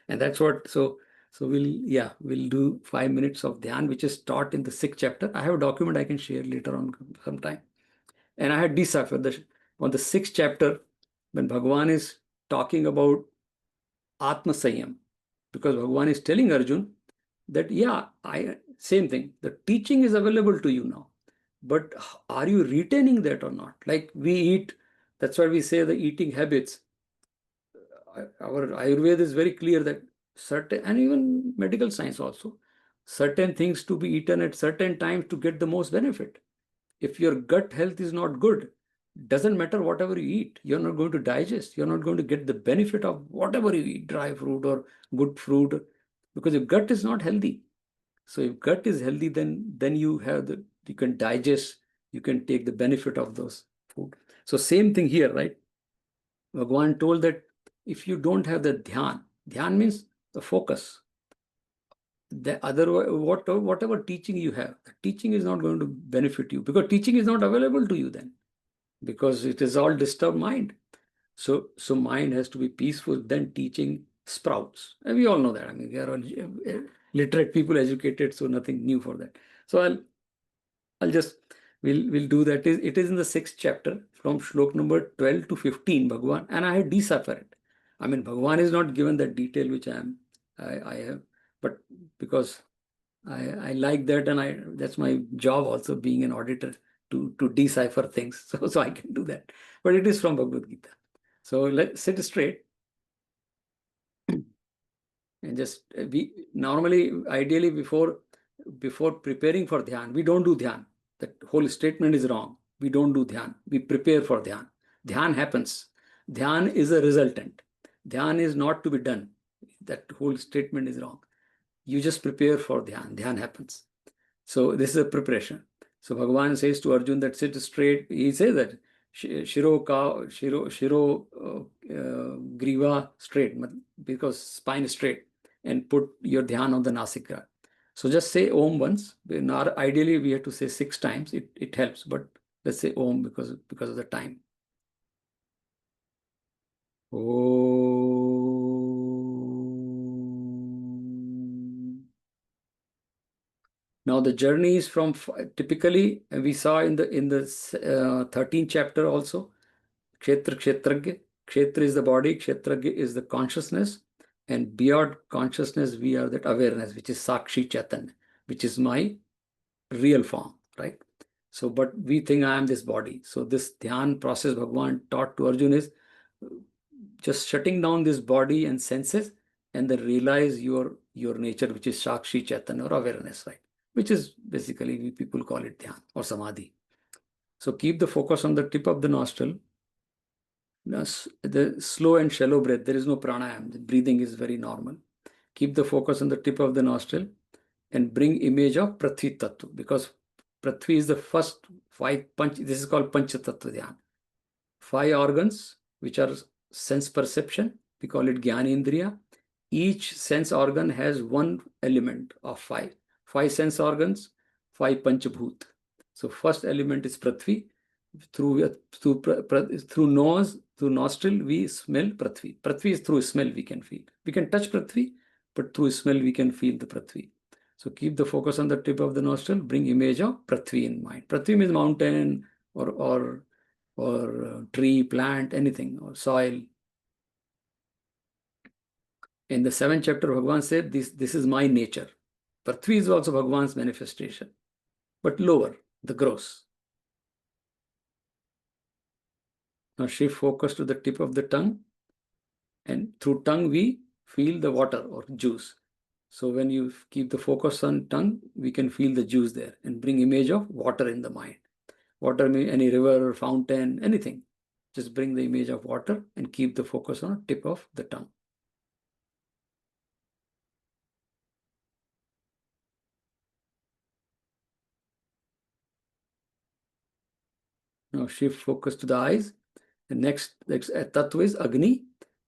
And that's what, so we'll do 5 minutes of dhyan, which is taught in the 6th chapter. I have a document I can share later on sometime. And I had deciphered on the 6th chapter when Bhagwan is talking about Atma Sanyam, because Bhagwan is telling Arjun that, same thing, the teaching is available to you now, but are you retaining that or not? Like we eat, that's why we say the eating habits. Our Ayurveda is very clear that certain, and even medical science also, certain things to be eaten at certain times to get the most benefit. If your gut health is not good, doesn't matter whatever you eat, you're not going to digest, you're not going to get the benefit of whatever you eat, dry fruit or good fruit, because your gut is not healthy. So if gut is healthy, then you can digest, you can take the benefit of those food. So same thing here, right? Bhagwan told that if you don't have the dhyan means the focus. The other, whatever teaching you have, the teaching is not going to benefit you because teaching is not available to you then, because it is all disturbed mind. So mind has to be peaceful, then teaching sprouts. And we all know that. I mean, we are all literate people, educated, so nothing new for that. So we'll do that. It is in the 6th chapter from shlok number 12 to 15, Bhagwan, and I had deciphered it. I mean, Bhagwan is not given that detail which I have, but because I like that, and that's my job also, being an auditor, to decipher things. So I can do that. But it is from Bhagavad Gita. So let's sit straight. And just ideally before preparing for dhyan, we don't do dhyan. That whole statement is wrong. We don't do dhyan. We prepare for dhyan. Dhyan happens. Dhyan is a resultant. Dhyan is not to be done. That whole statement is wrong. You just prepare for dhyan. Dhyan happens. So this is a preparation. So Bhagavan says to Arjun that sit straight. He says that Shiro Griva straight, because spine is straight, and put your dhyan on the Nasika. So just say Om once. Ideally, we have to say 6 times. It helps, but let's say Om because of the time. Om. Now the journey is from typically we saw in the 13th chapter also. Kshetra Kshetragya. Kshetra is the body, Kshetragya is the consciousness, and beyond consciousness we are that awareness, which is Sakshi Chaitanya, which is my real form, right? So, but we think I am this body. So this dhyan process Bhagavan taught to Arjuna is just shutting down this body and senses, and then realize your nature, which is Sakshi Chaitanya or awareness, right? Which is basically, people call it dhyan or samadhi. So keep the focus on the tip of the nostril. The slow and shallow breath, there is no pranayam. The breathing is very normal. Keep the focus on the tip of the nostril and bring image of Prithvi Tattva, because Prithvi is the first 5 panch. This is called Pancha Tattva Dhyan. 5 organs which are sense perception. We call it Jnanendriya. Each sense organ has one element of 5. 5 sense organs, 5 Panchabhut. So first element is Prithvi. Through nose, through nostril, we smell Prithvi. Prithvi is through smell we can feel. We can touch Prithvi, but through smell we can feel the Prithvi. So keep the focus on the tip of the nostril, bring image of Prithvi in mind. Prithvi means mountain or tree, plant, anything, or soil. In the 7th chapter, Bhagavan said, this is my nature. Prithvi is also Bhagavan's manifestation, but lower, the gross. Now shift focus to the tip of the tongue, and through tongue we feel the water or juice. So when you keep the focus on tongue, we can feel the juice there, and bring image of water in the mind. Water means any river, fountain, anything. Just bring the image of water and keep the focus on the tip of the tongue. Now shift focus to the eyes. The next tattva is Agni,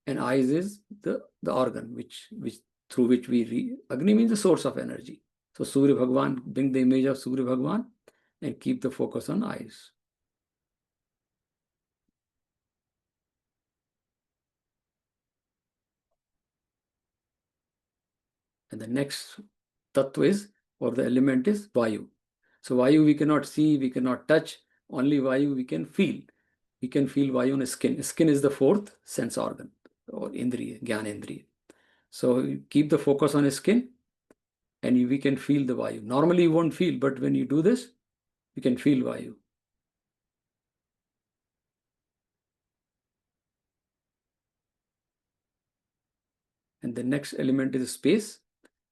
and eyes is the organ which through which we read. Agni means the source of energy. So Surya Bhagavan, bring the image of Surya Bhagavan and keep the focus on eyes. And the next tattva is, or the element is Vayu. So Vayu we cannot see, we cannot touch, only Vayu we can feel. We can feel Vayu on skin. Skin is the 4th sense organ, or Indriya, Jnanendriya. So keep the focus on skin, and we can feel the Vayu. Normally you won't feel, but when you do this, you can feel Vayu. And the next element is space.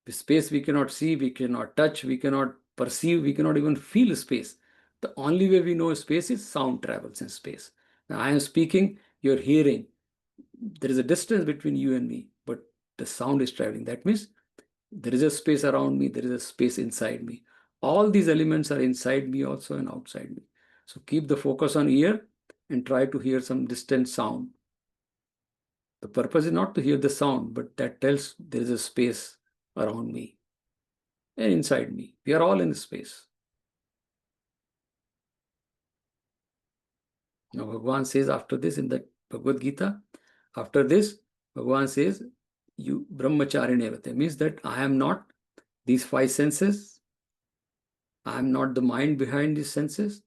The space we cannot see, we cannot touch, we cannot perceive, we cannot even feel space. The only way we know space is sound travels in space. Now I am speaking, you're hearing. There is a distance between you and me, but the sound is traveling. That means there is a space around me, there is a space inside me. All these elements are inside me also and outside me. So keep the focus on ear and try to hear some distant sound. The purpose is not to hear the sound, but that tells there is a space around me and inside me. We are all in space. Now Bhagavan says after this in the Bhagavad Gita, after this, Bhagavan says, you brahmacharinevate, means that I am not these 5 senses. I am not the mind behind these senses.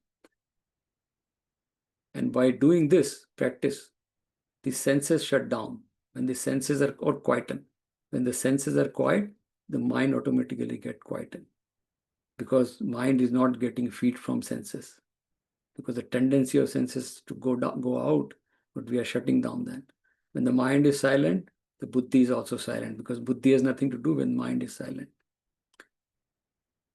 And by doing this practice, the senses shut down. When the senses are quietened, when the senses are quiet, the mind automatically get quietened, because mind is not getting feed from senses, because the tendency of senses to go out, but we are shutting down that. When the mind is silent, the buddhi is also silent, because buddhi has nothing to do when mind is silent.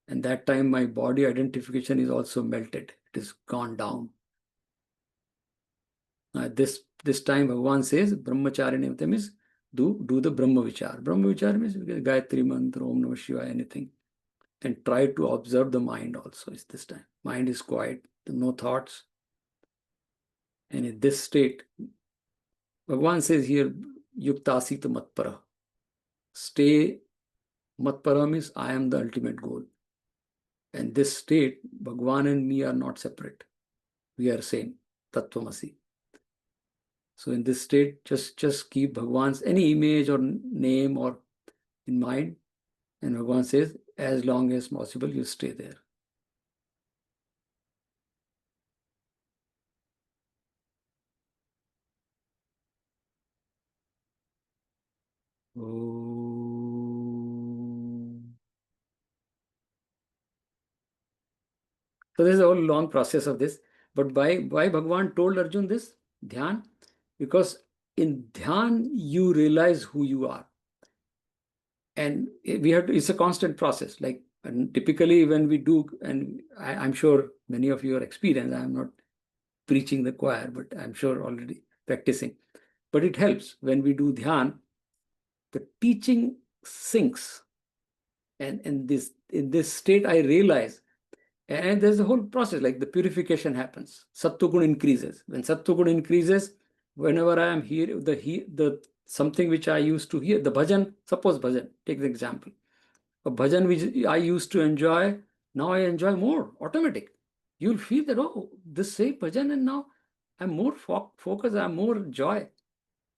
And that time my body identification is also melted. It is gone down. This time Bhagavan says, brahmacharya means do the Brahma Vichar. Brahma Vichar means Gayatri Mantra, Om Namah Shivaya, anything. and try to observe the mind also. It's this time. Mind is quiet, no thoughts. And in this state, Bhagavan says here, Yuktasita Matpara. Stay, Matpara means I am the ultimate goal. And this state, Bhagavan and me are not separate. We are same, Tattvamasi. So in this state, just keep Bhagavan's any image or name or in mind. And Bhagavan says, as long as possible, you stay there. So there's a whole long process of this. But why Bhagavan told Arjun this? Dhyan. Because in Dhyan, you realize who you are. And we have to, it's a constant process. Like typically when we do, and I'm sure many of you are experienced, I'm not preaching the choir, but I'm sure already practicing. But it helps when we do Dhyan, the teaching sinks. And in this state, I realize, and there's a whole process, like the purification happens. Sattva-gun increases. When Sattva-gun increases, whenever I am here, the something which I used to hear, the bhajan, suppose bhajan, take the example. A bhajan which I used to enjoy, now I enjoy more, automatic. You'll feel that, oh, this same bhajan, and now I'm more focused, I'm more joy.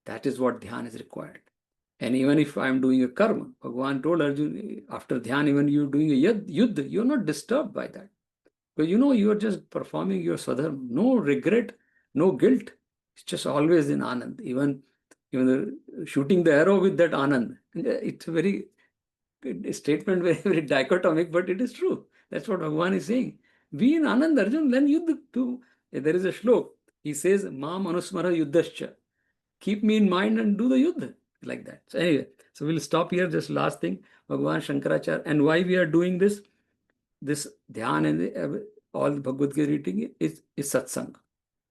That is what dhyan is required. And even if I'm doing a karma, Bhagavan told Arjuna, after dhyan, even you're doing a yuddha, you're not disturbed by that. Because you are just performing your sadharma. No regret, no guilt. It's just always in anand. Even shooting the arrow with that anand. It's a very statement, very dichotomic, but it is true. That's what Bhagavan is saying. Be in anand, Arjun, then yuddha too. There is a shlok. He says, Mam anusmara yuddhascha. Keep me in mind and do the yuddha. Like that. So anyway, so we'll stop here. Just last thing, Bhagavan Shankaracharya. And why we are doing this dhyan and all the Bhagavad Gita reading is satsang.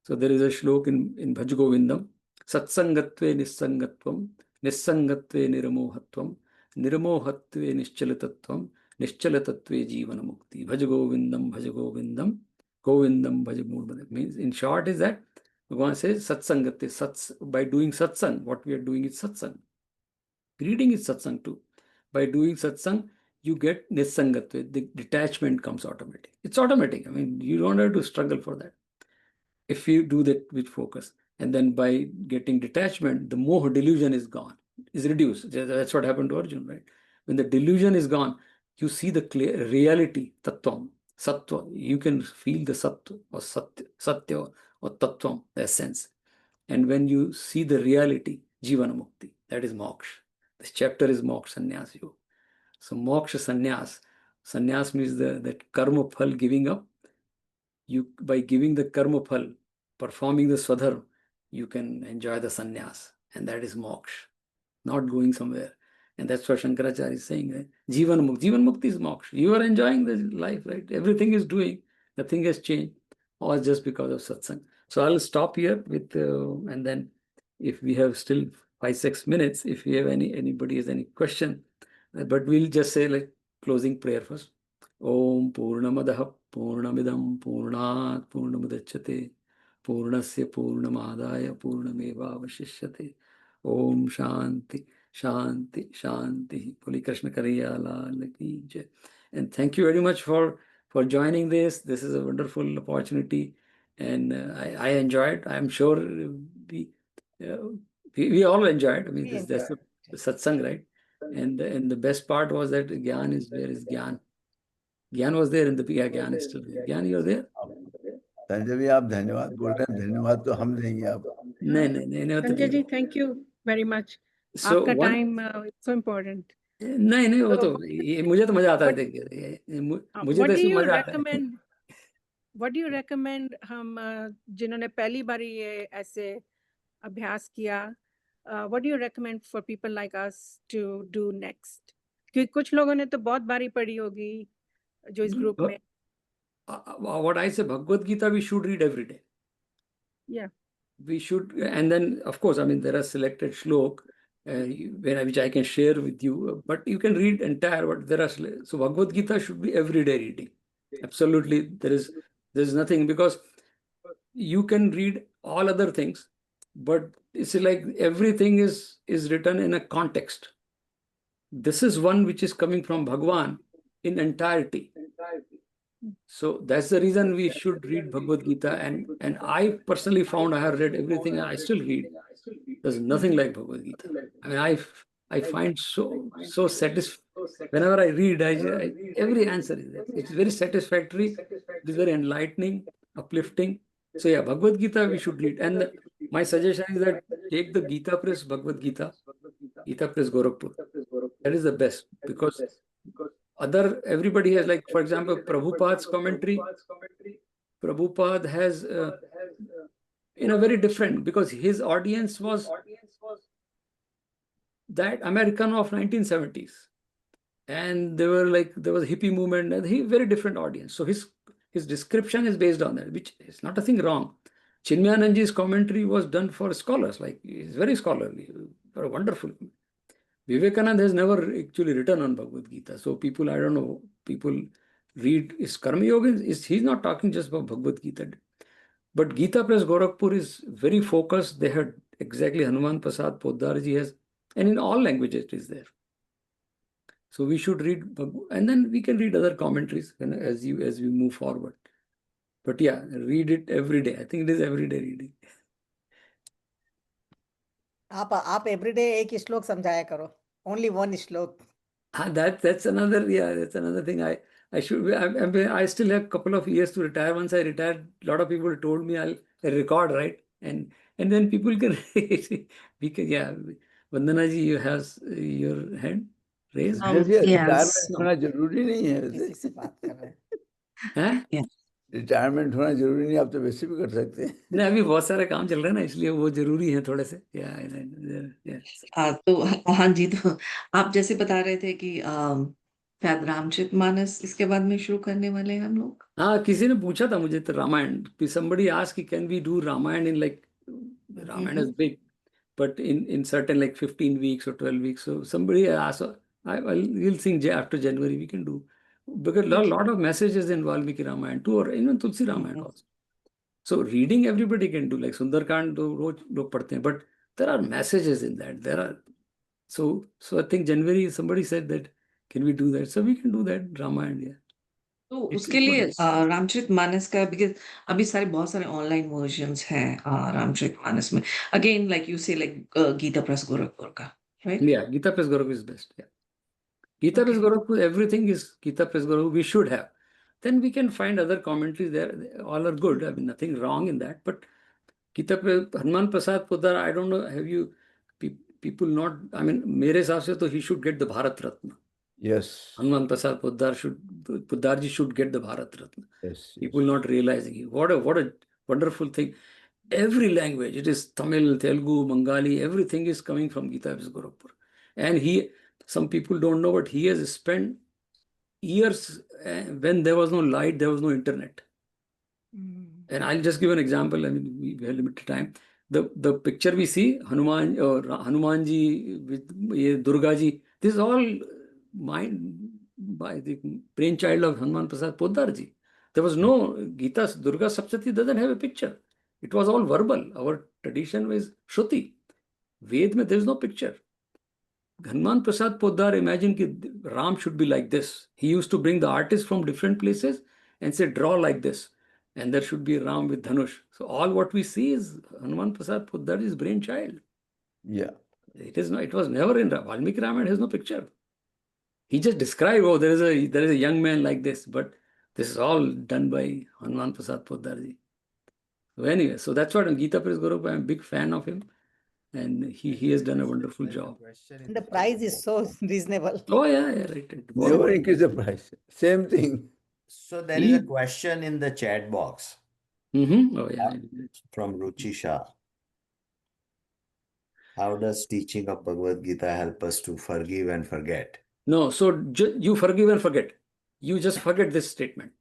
So there is a shlok in Bhaj Govindam. Satsangatve nissangatvam, nissangatve niramohatvam, niramohatve nischalatatvam, nischalatatve jivana mukti. Bhaj Govindam, Bhaj Govindam, Govindam Bhaj Murmada. Means in short is that Bhagavan says satsangatve. By doing satsang, what we are doing is satsang. Reading is satsang too. By doing satsang, you get nissangatva. The detachment comes automatic. It's automatic. I mean, you don't have to struggle for that. If you do that with focus, and then by getting detachment, the moha delusion is gone, is reduced. That's what happened to Arjuna, right? When the delusion is gone, you see the clear reality, tattvam, sattva. You can feel the sattva or satya or tattvam, the essence. And when you see the reality, jivana mukti, that is moksha. This chapter is moksha sannyas yoga. So moksha sannyas means that karma phal giving up. You, by giving the karma phal, performing the swadharma, you can enjoy the sannyas, and that is moksha, not going somewhere. And that's what Shankaracharya is saying, right? Jivan mukti is moksha. You are enjoying the life, right? Everything is doing, nothing has changed, all just because of satsang. So I'll stop here with, and then if we have still 5-6 minutes, if we have anybody has any question, but we'll just say like closing prayer first. Om Purnamadaha Purnamidam Purnat Purnamudachyate Purnasya Purnamadaya Purnameva Vashishyate. Om Shanti Shanti Shanti. Holy Krishna Kariya Lal Ki Jai. And thank you very much for joining this. This is a wonderful opportunity, and I enjoyed. I'm sure we all enjoyed. I mean, that's the satsang, right? And the best part was that Gyan is there. Is Gyan. Gyan was there in the Gyan is still there. Gyan, you're there? Sanjay ji आप धन्यवाद बोल रहे हैं, धन्यवाद तो हम देंगे आपको. नहीं Sanjay ji thank you very much. आपका टाइम सो इम्पोर्टेंट. नहीं वो तो मुझे तो मजा आता है देख के. मुझे तो इसमें मजा आता है. What do you recommend हम जिन्होंने पहली बार ये ऐसे अभ्यास किया, what do you recommend for people like us to do next? क्योंकि कुछ लोगों ने तो बहुत बारी पढ़ी होगी जो इस ग्रुप में. What I say, Bhagavad Gita we should read every day. Yeah. We should, and then of course, I mean there are selected shlok which I can share with you. But you can read entire. But there are so Bhagavad Gita should be everyday reading. Absolutely, there is nothing, because you can read all other things, but it's like everything is written in a context. This is one which is coming from Bhagwan in entirety. So that's the reason we should read Bhagavad Gita. And I personally found, I have read everything, and I still read. There's nothing like Bhagavad Gita. I mean, I find so satisfying. Whenever I read, every answer is there. It's very satisfactory. It is very enlightening, uplifting. So yeah, Bhagavad Gita we should read. And my suggestion is that take the Gita Press Bhagavad Gita, Gita Press Gorakhpur. That is the best, because everybody has, like, for example, Prabhupada's commentary. Prabhupada has in a very different, because his audience was that American of 1970s, and there was a hippie movement, and he very different audience. So his description is based on that, which is not a thing wrong. Chinmayananji's commentary was done for scholars, like he's very scholarly, very wonderful. Vivekananda has never actually written on Bhagavad Gita. So people, I don't know, people read his Karma Yoga. He's not talking just about Bhagavad Gita. But Gita Press Gorakhpur is very focused. They had exactly Hanuman Prasad Poddarji has, and in all languages it is there. So we should read, and then we can read other commentaries as we move forward. But yeah, read it every day. I think it is everyday reading. आप everyday एक श्लोक समझाया करो. Only one श्लोक. That's another thing. I still have a couple of years to retire. Once I retire, a lot of people told me I'll record, right? And then people can yeah. Vandana ji, you have your hand raised. Retirement होना जरूरी नहीं है वैसे. किसी से बात कर रहे हैं? रिटायरमेंट होना जरूरी नहीं, आप तो वैसे भी कर सकते हैं. नहीं, अभी बहुत सारे काम चल रहे हैं ना, इसलिए वो जरूरी है थोड़े से. तो हाँ जी, तो आप जैसे बता रहे थे कि शायद रामचरितमानस इसके बाद में शुरू करने वाले हैं हम लोग. हाँ, किसी ने पूछा था मुझे तो Ramayan. Somebody asked, can we do Ramayana in, like, Ramayana is big, but in certain, like, 15 weeks or 12 weeks. So somebody asked, we'll think after January we can do, because a lot of messages in Valmiki Ramayana too, or even Tulsi Ramayana also. So reading everybody can do, like Sundarkand रोज लोग पढ़ते हैं, but there are messages in that. So I think January somebody said that, can we do that? So we can do that Ramayana. Yeah. तो उसके लिए रामचरितमानस का, because अभी बहुत सारे ऑनलाइन वर्जन्स हैं रामचरितमानस में. अगेन, लाइक यू से, लाइक गीता प्रेस गोरखपुर का, right? Yeah, Gita Press Gorakhpur is best. Yeah, Gita Press Gorakhpur, everything is Gita Press Gorakhpur. We should have. Then we can find other commentaries there. All are good. I mean, nothing wrong in that. But Gita Press, Hanuman Prasad Poddar, I don't know. Have you people not? I mean, mere हिसाब से तो he should get the Bharat Ratna. Yes. Hanuman Prasad Poddarji should get the Bharat Ratna. Yes. People not realizing it. What a wonderful thing. Every language, it is Tamil, Telugu, Bengali, everything is coming from Gita Press Gorakhpur. And some people don't know, but he has spent years when there was no light, there was no internet. And I'll just give an example. I mean, we have limited time. The picture we see, Hanumanji with Durgaji, this is all mind by the brainchild of Hanuman Prasad Poddarji. There was no Gita. Durga Saptati doesn't have a picture. It was all verbal. Our tradition was Shruti. Ved mein there is no picture. Hanuman Prasad Poddar imagined that Ram should be like this. He used to bring the artists from different places and say, draw like this. And there should be Ram with Dhanush. So all what we see is Hanuman Prasad Poddarji's brainchild. Yeah. It was never in Valmiki Ramayana. Has no picture. He just described, oh, there is a young man like this, but this is all done by Hanuman Prasad Poddarji. So anyway, so that's what Gita Press Gorakhpur, I'm a big fan of him, and he has done a wonderful job. And the price is so reasonable. Oh yeah, right. Never increase the price. Same thing. So there is a question in the chat box Oh yeah. from Ruchi Shah. How does teaching of Bhagavad Gita help us to forgive and forget? No, so you forgive and forget. You just forget this statement.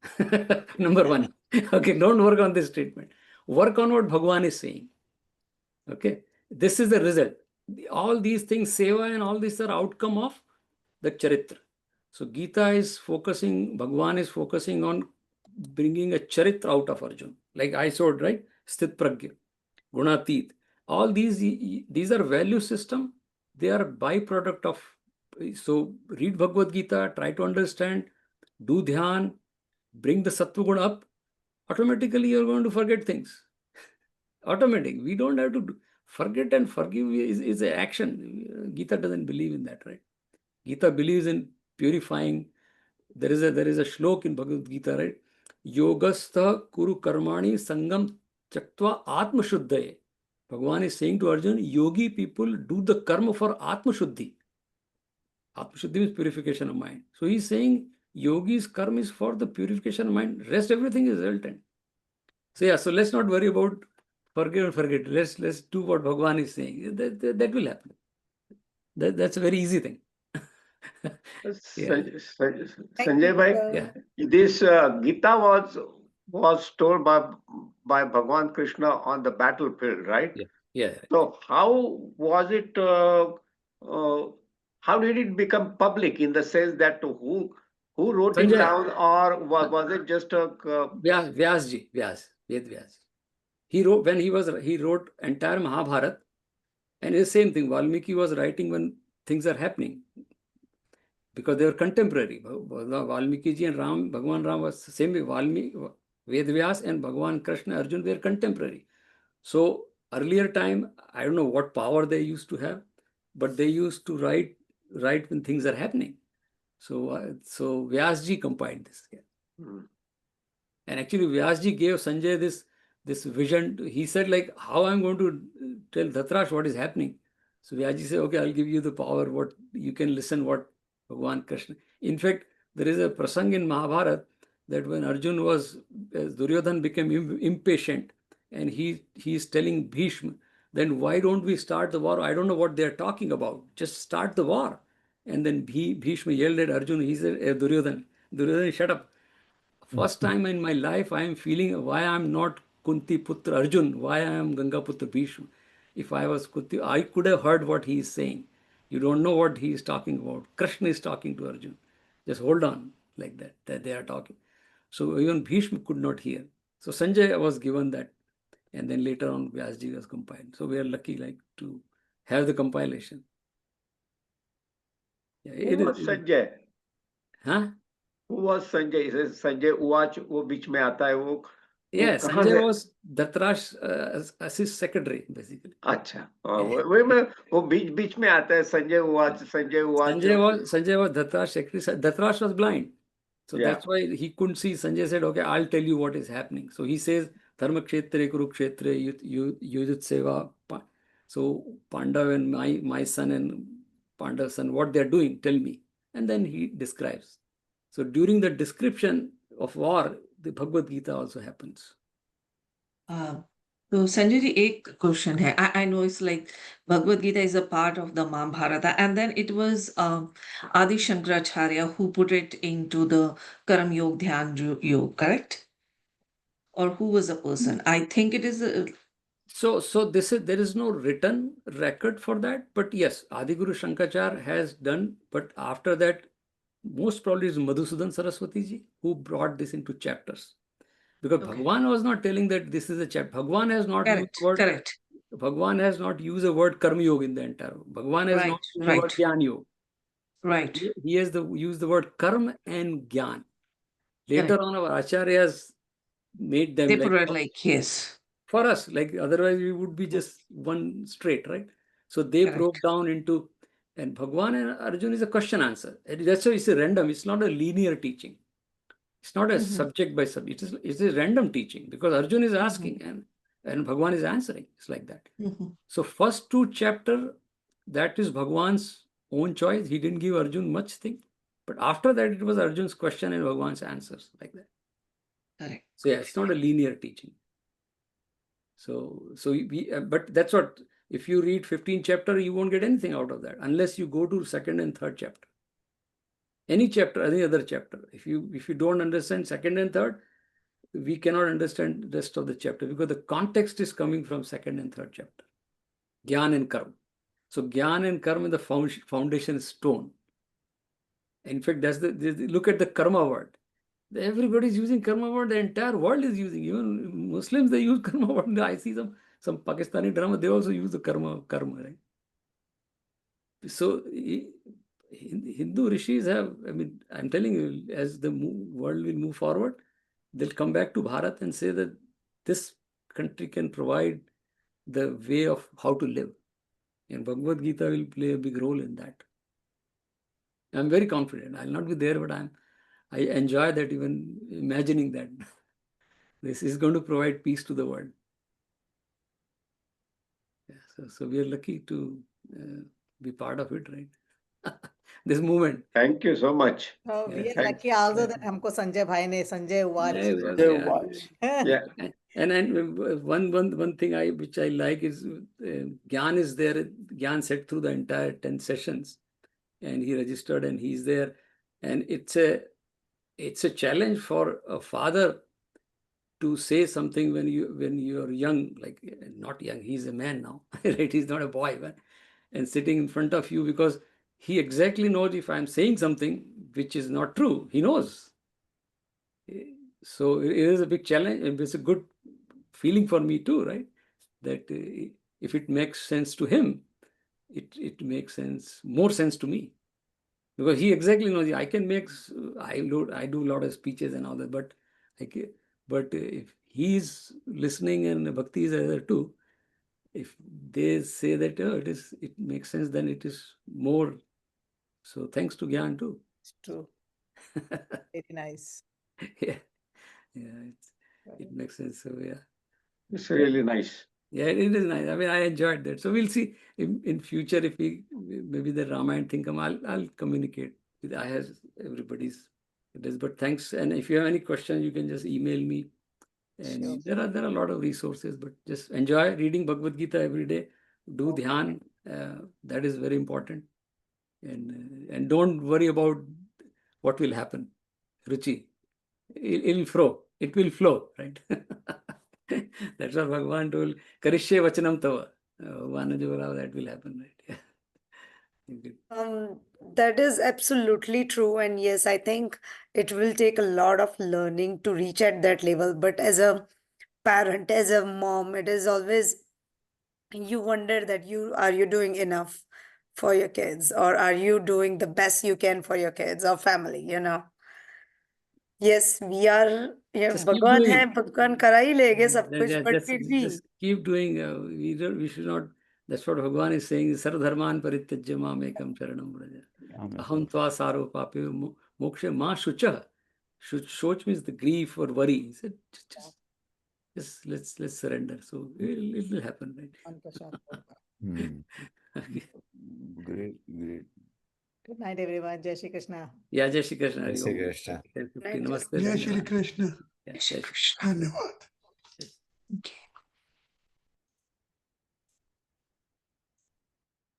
Number one. Okay, don't work on this statement. Work on what Bhagwan is saying. Okay, this is the result. all these things, seva and all these are outcome of the charitra. So Gita is focusing, Bhagwan is focusing on bringing a charitra out of Arjun. Like I showed, right? Sthit pragya, gunatit. All these are value system. They are byproduct of. So read Bhagavad Gita, try to understand, do dhyan, bring the sattva guna up. Automatically you're going to forget things. Automatic. We don't have to forget and forgive is an action. Gita doesn't believe in that, right? Gita believes in purifying. There is a shlok in Bhagavad Gita, right? Yogastha kuru karmani sangam chaktva atma shuddhaye. Bhagavan is saying to Arjun, yogi people do the karma for atma shuddhi. Atma shuddhi means purification of mind. So he's saying yogi's karma is for the purification of mind. Rest everything is resultant. So yeah, so let's not worry about forgive and forget. Let's do what Bhagavan is saying. That will happen. That's a very easy thing. Yeah. Sanjay bhai, Yeah. this Gita was told by Bhagwan Krishna on the battlefield, right? Yeah. So how was it? How did it become public in the sense that who wrote it Sanjay. down, or was it just a? Vyasji, Ved Vyas. He wrote when he wrote entire Mahabharata, and it's the same thing. Valmiki was writing when things are happening, because they were contemporary. Valmiki ji and Bhagwan Ram was the same way. Valmiki, Ved Vyas and Bhagwan Krishna, Arjun were contemporary. So earlier time, I don't know what power they used to have, but they used to write when things are happening. So Vyasji compiled this. Yeah. And actually Vyasji gave Sanjay this vision. He said, like, how I'm going to tell Dhatrashtra what is happening. So Vyasji said, okay, I'll give you the power, what you can listen what Bhagwan Krishna. In fact, there is a prasang in Mahabharata that when Arjun was, as Duryodhan became impatient, and he is telling Bhishma, then why don't we start the war? I don't know what they're talking about. Just start the war. And then Bhishma yelled at Arjun. He said, Duryodhan, shut up. First time in my life, I am feeling why I'm not Kunti Putra Arjun, why I am Ganga Putra Bhishma. If I was Kunti, I could have heard what he is saying. You don't know what he is talking about. Krishna is talking to Arjun. Just hold on, like that they are talking. So even Bhishma could not hear. So Sanjay was given that. And then later on, Vyasji was compiled. So we are lucky, like, to have the compilation. Yeah, Who was Sanjay? Huh? Who was Sanjay? Sanjay Uwach, वो बीच में आता है वो. Yeah, कहाँ Sanjay से? was Dhatrashtra's assist secretary, basically. अच्छा, वो बीच में आता है Sanjay Uwach. Sanjay was Dhatrashtra's secretary. Dhatrashtra was blind. So Yeah. that's why he couldn't see. Sanjay said, okay, I'll tell you what is happening. So he says, Dharma Kshetre, Kurukshetre, Yudhit Seva. So Pandav and my son and Pandav's son, what they're doing, tell me. And then he describes. So during the description of war, the Bhagavad Gita also happens. So Sanjay ji, एक question है. I know it's like Bhagavad Gita is a part of the Mahabharata, and then it was Adi Shankaracharya who put it into the Karam Yog, Dhyan Yog, correct? Or who was the person? I think it is So there is no written record for that, but yes, Adiguru Shankaracharya has done, but after that, most probably is Madhusudan Saraswati ji who brought this into chapters. Because Okay. Bhagwan was not telling that this is a chapter. Bhagwan has not used the word. correct. Bhagwan has not used the word Karma Yoga in the entire. Bhagwan has not used the word Gyan Yoga. Right. He has used the word Karma and Gyan. Later Correct. on, our acharyas made them They like put it like, yes. for us, like otherwise we would be just one straight, right? So they Correct. broke down into, and Bhagwan and Arjun is a question answer. That's why it's a random. It's not a linear teaching. It's not a subject by subject. It's a random teaching because Arjun is asking and Bhagwan is answering. It's like that. So first two chapter, that is Bhagwan's own choice. He didn't give Arjun much thing. But after that, it was Arjun's question and Bhagwan's answers, like that. Correct. So yeah, it's not a linear teaching. So but that's what, if you read 15 chapter, you won't get anything out of that unless you go to second and third chapter. Any chapter, any other chapter. If you don't understand second and third, we cannot understand the rest of the chapter because the context is coming from second and third chapter. Gyan and Karma. So Gyan and Karma, the foundation stone. In fact, that's look at the karma word. Everybody is using karma word. The entire world is using. Even Muslims, they use karma word. I see some Pakistani drama. They also use the karma, right? So Hindu rishis have. I mean, I'm telling you, as the world will move forward, they'll come back to Bharat and say that this country can provide the way of how to live, and Bhagavad Gita will play a big role in that. I'm very confident. I'll not be there, but I enjoy that, even imagining that this is going to provide peace to the world. Yeah, so we are lucky to be part of it, right? This movement. Thank you so much. So we Yeah, are thank- lucky also that हमको संजय भाई ने Sanjay watch. Yeah, watch. Yeah. And one thing which I like is Gyan is there. Gyan sat through the entire 10 sessions, and he registered, and he's there. And it's a challenge for a father to say something when you're young, like not young, he's a man now, right? He's not a boy, but, and sitting in front of you, because he exactly knows if I'm saying something which is not true, he knows. So it is a big challenge, and it's a good feeling for me too, right? That if it makes sense to him, it makes more sense to me, because he exactly knows. I can make, I do a lot of speeches and all that, but if he's listening and Bhakti is there too, if they say that it makes sense, then it is more. So thanks to Gyan too. It's true. Very nice. Yeah, it makes sense. So yeah. It's really nice. Yeah, it is nice. I mean, I enjoyed that. So we'll see in future if maybe the Ramayana thing come, I'll communicate. I have everybody's address. But thanks. And if you have any questions, you can just email me. And Sure. there are a lot of resources. But just enjoy reading Bhagavad Gita every day. Do Okay. dhyan. That is very important. And don't worry about what will happen. Ruchi, it'll flow. It will flow, right? That's what Bhagavan told. Karishye vachanam tava. That will happen, right? Yeah. That is absolutely true. And yes, I think it will take a lot of learning to reach at that level. But as a parent, as a mom, it is always, you wonder that are you doing enough for your kids, or are you doing the best you can for your kids or family, Yes, we are, Just keep भगवान doing है, it. भगवान करा ही लेंगे सब कुछ, Yeah, but फिर भी just keep doing. We should not. That's what Bhagavan is saying. Sarvadharman parityajya mam ekam charanam vraja. Aham tva saro pape mokshe ma shucha. Shoch means the grief or worry. He said, just let's surrender. So it will happen, right? Great. Good night, everyone. Jai Shri Krishna. Yeah, Jai Shri Krishna. Jai Shri Krishna. Namaste. Jai Shri Krishna. Yeah, Jai Shri Jai Shri- Krishna. Dhanyavad. Okay.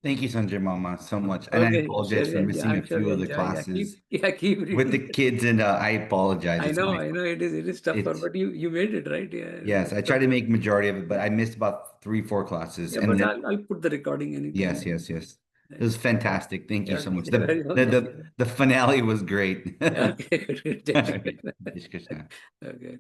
Thank you, Sanjay Mama, so much. And I Okay, apologize for sure, missing I'm a sure few you of the enjoy. classes Keep reading. with the kids, and I apologize. I It's know, my it is tougher, It's- but you made it, right? Yeah. Yes, I try to make majority of it, but I missed about 3-4 classes. Yeah, and but then, I'll put the recording anytime. yes. It was fantastic. Thank you so Okay, much. very well. The finale was great. Okay, good. Jai Shri Krishna. Okay.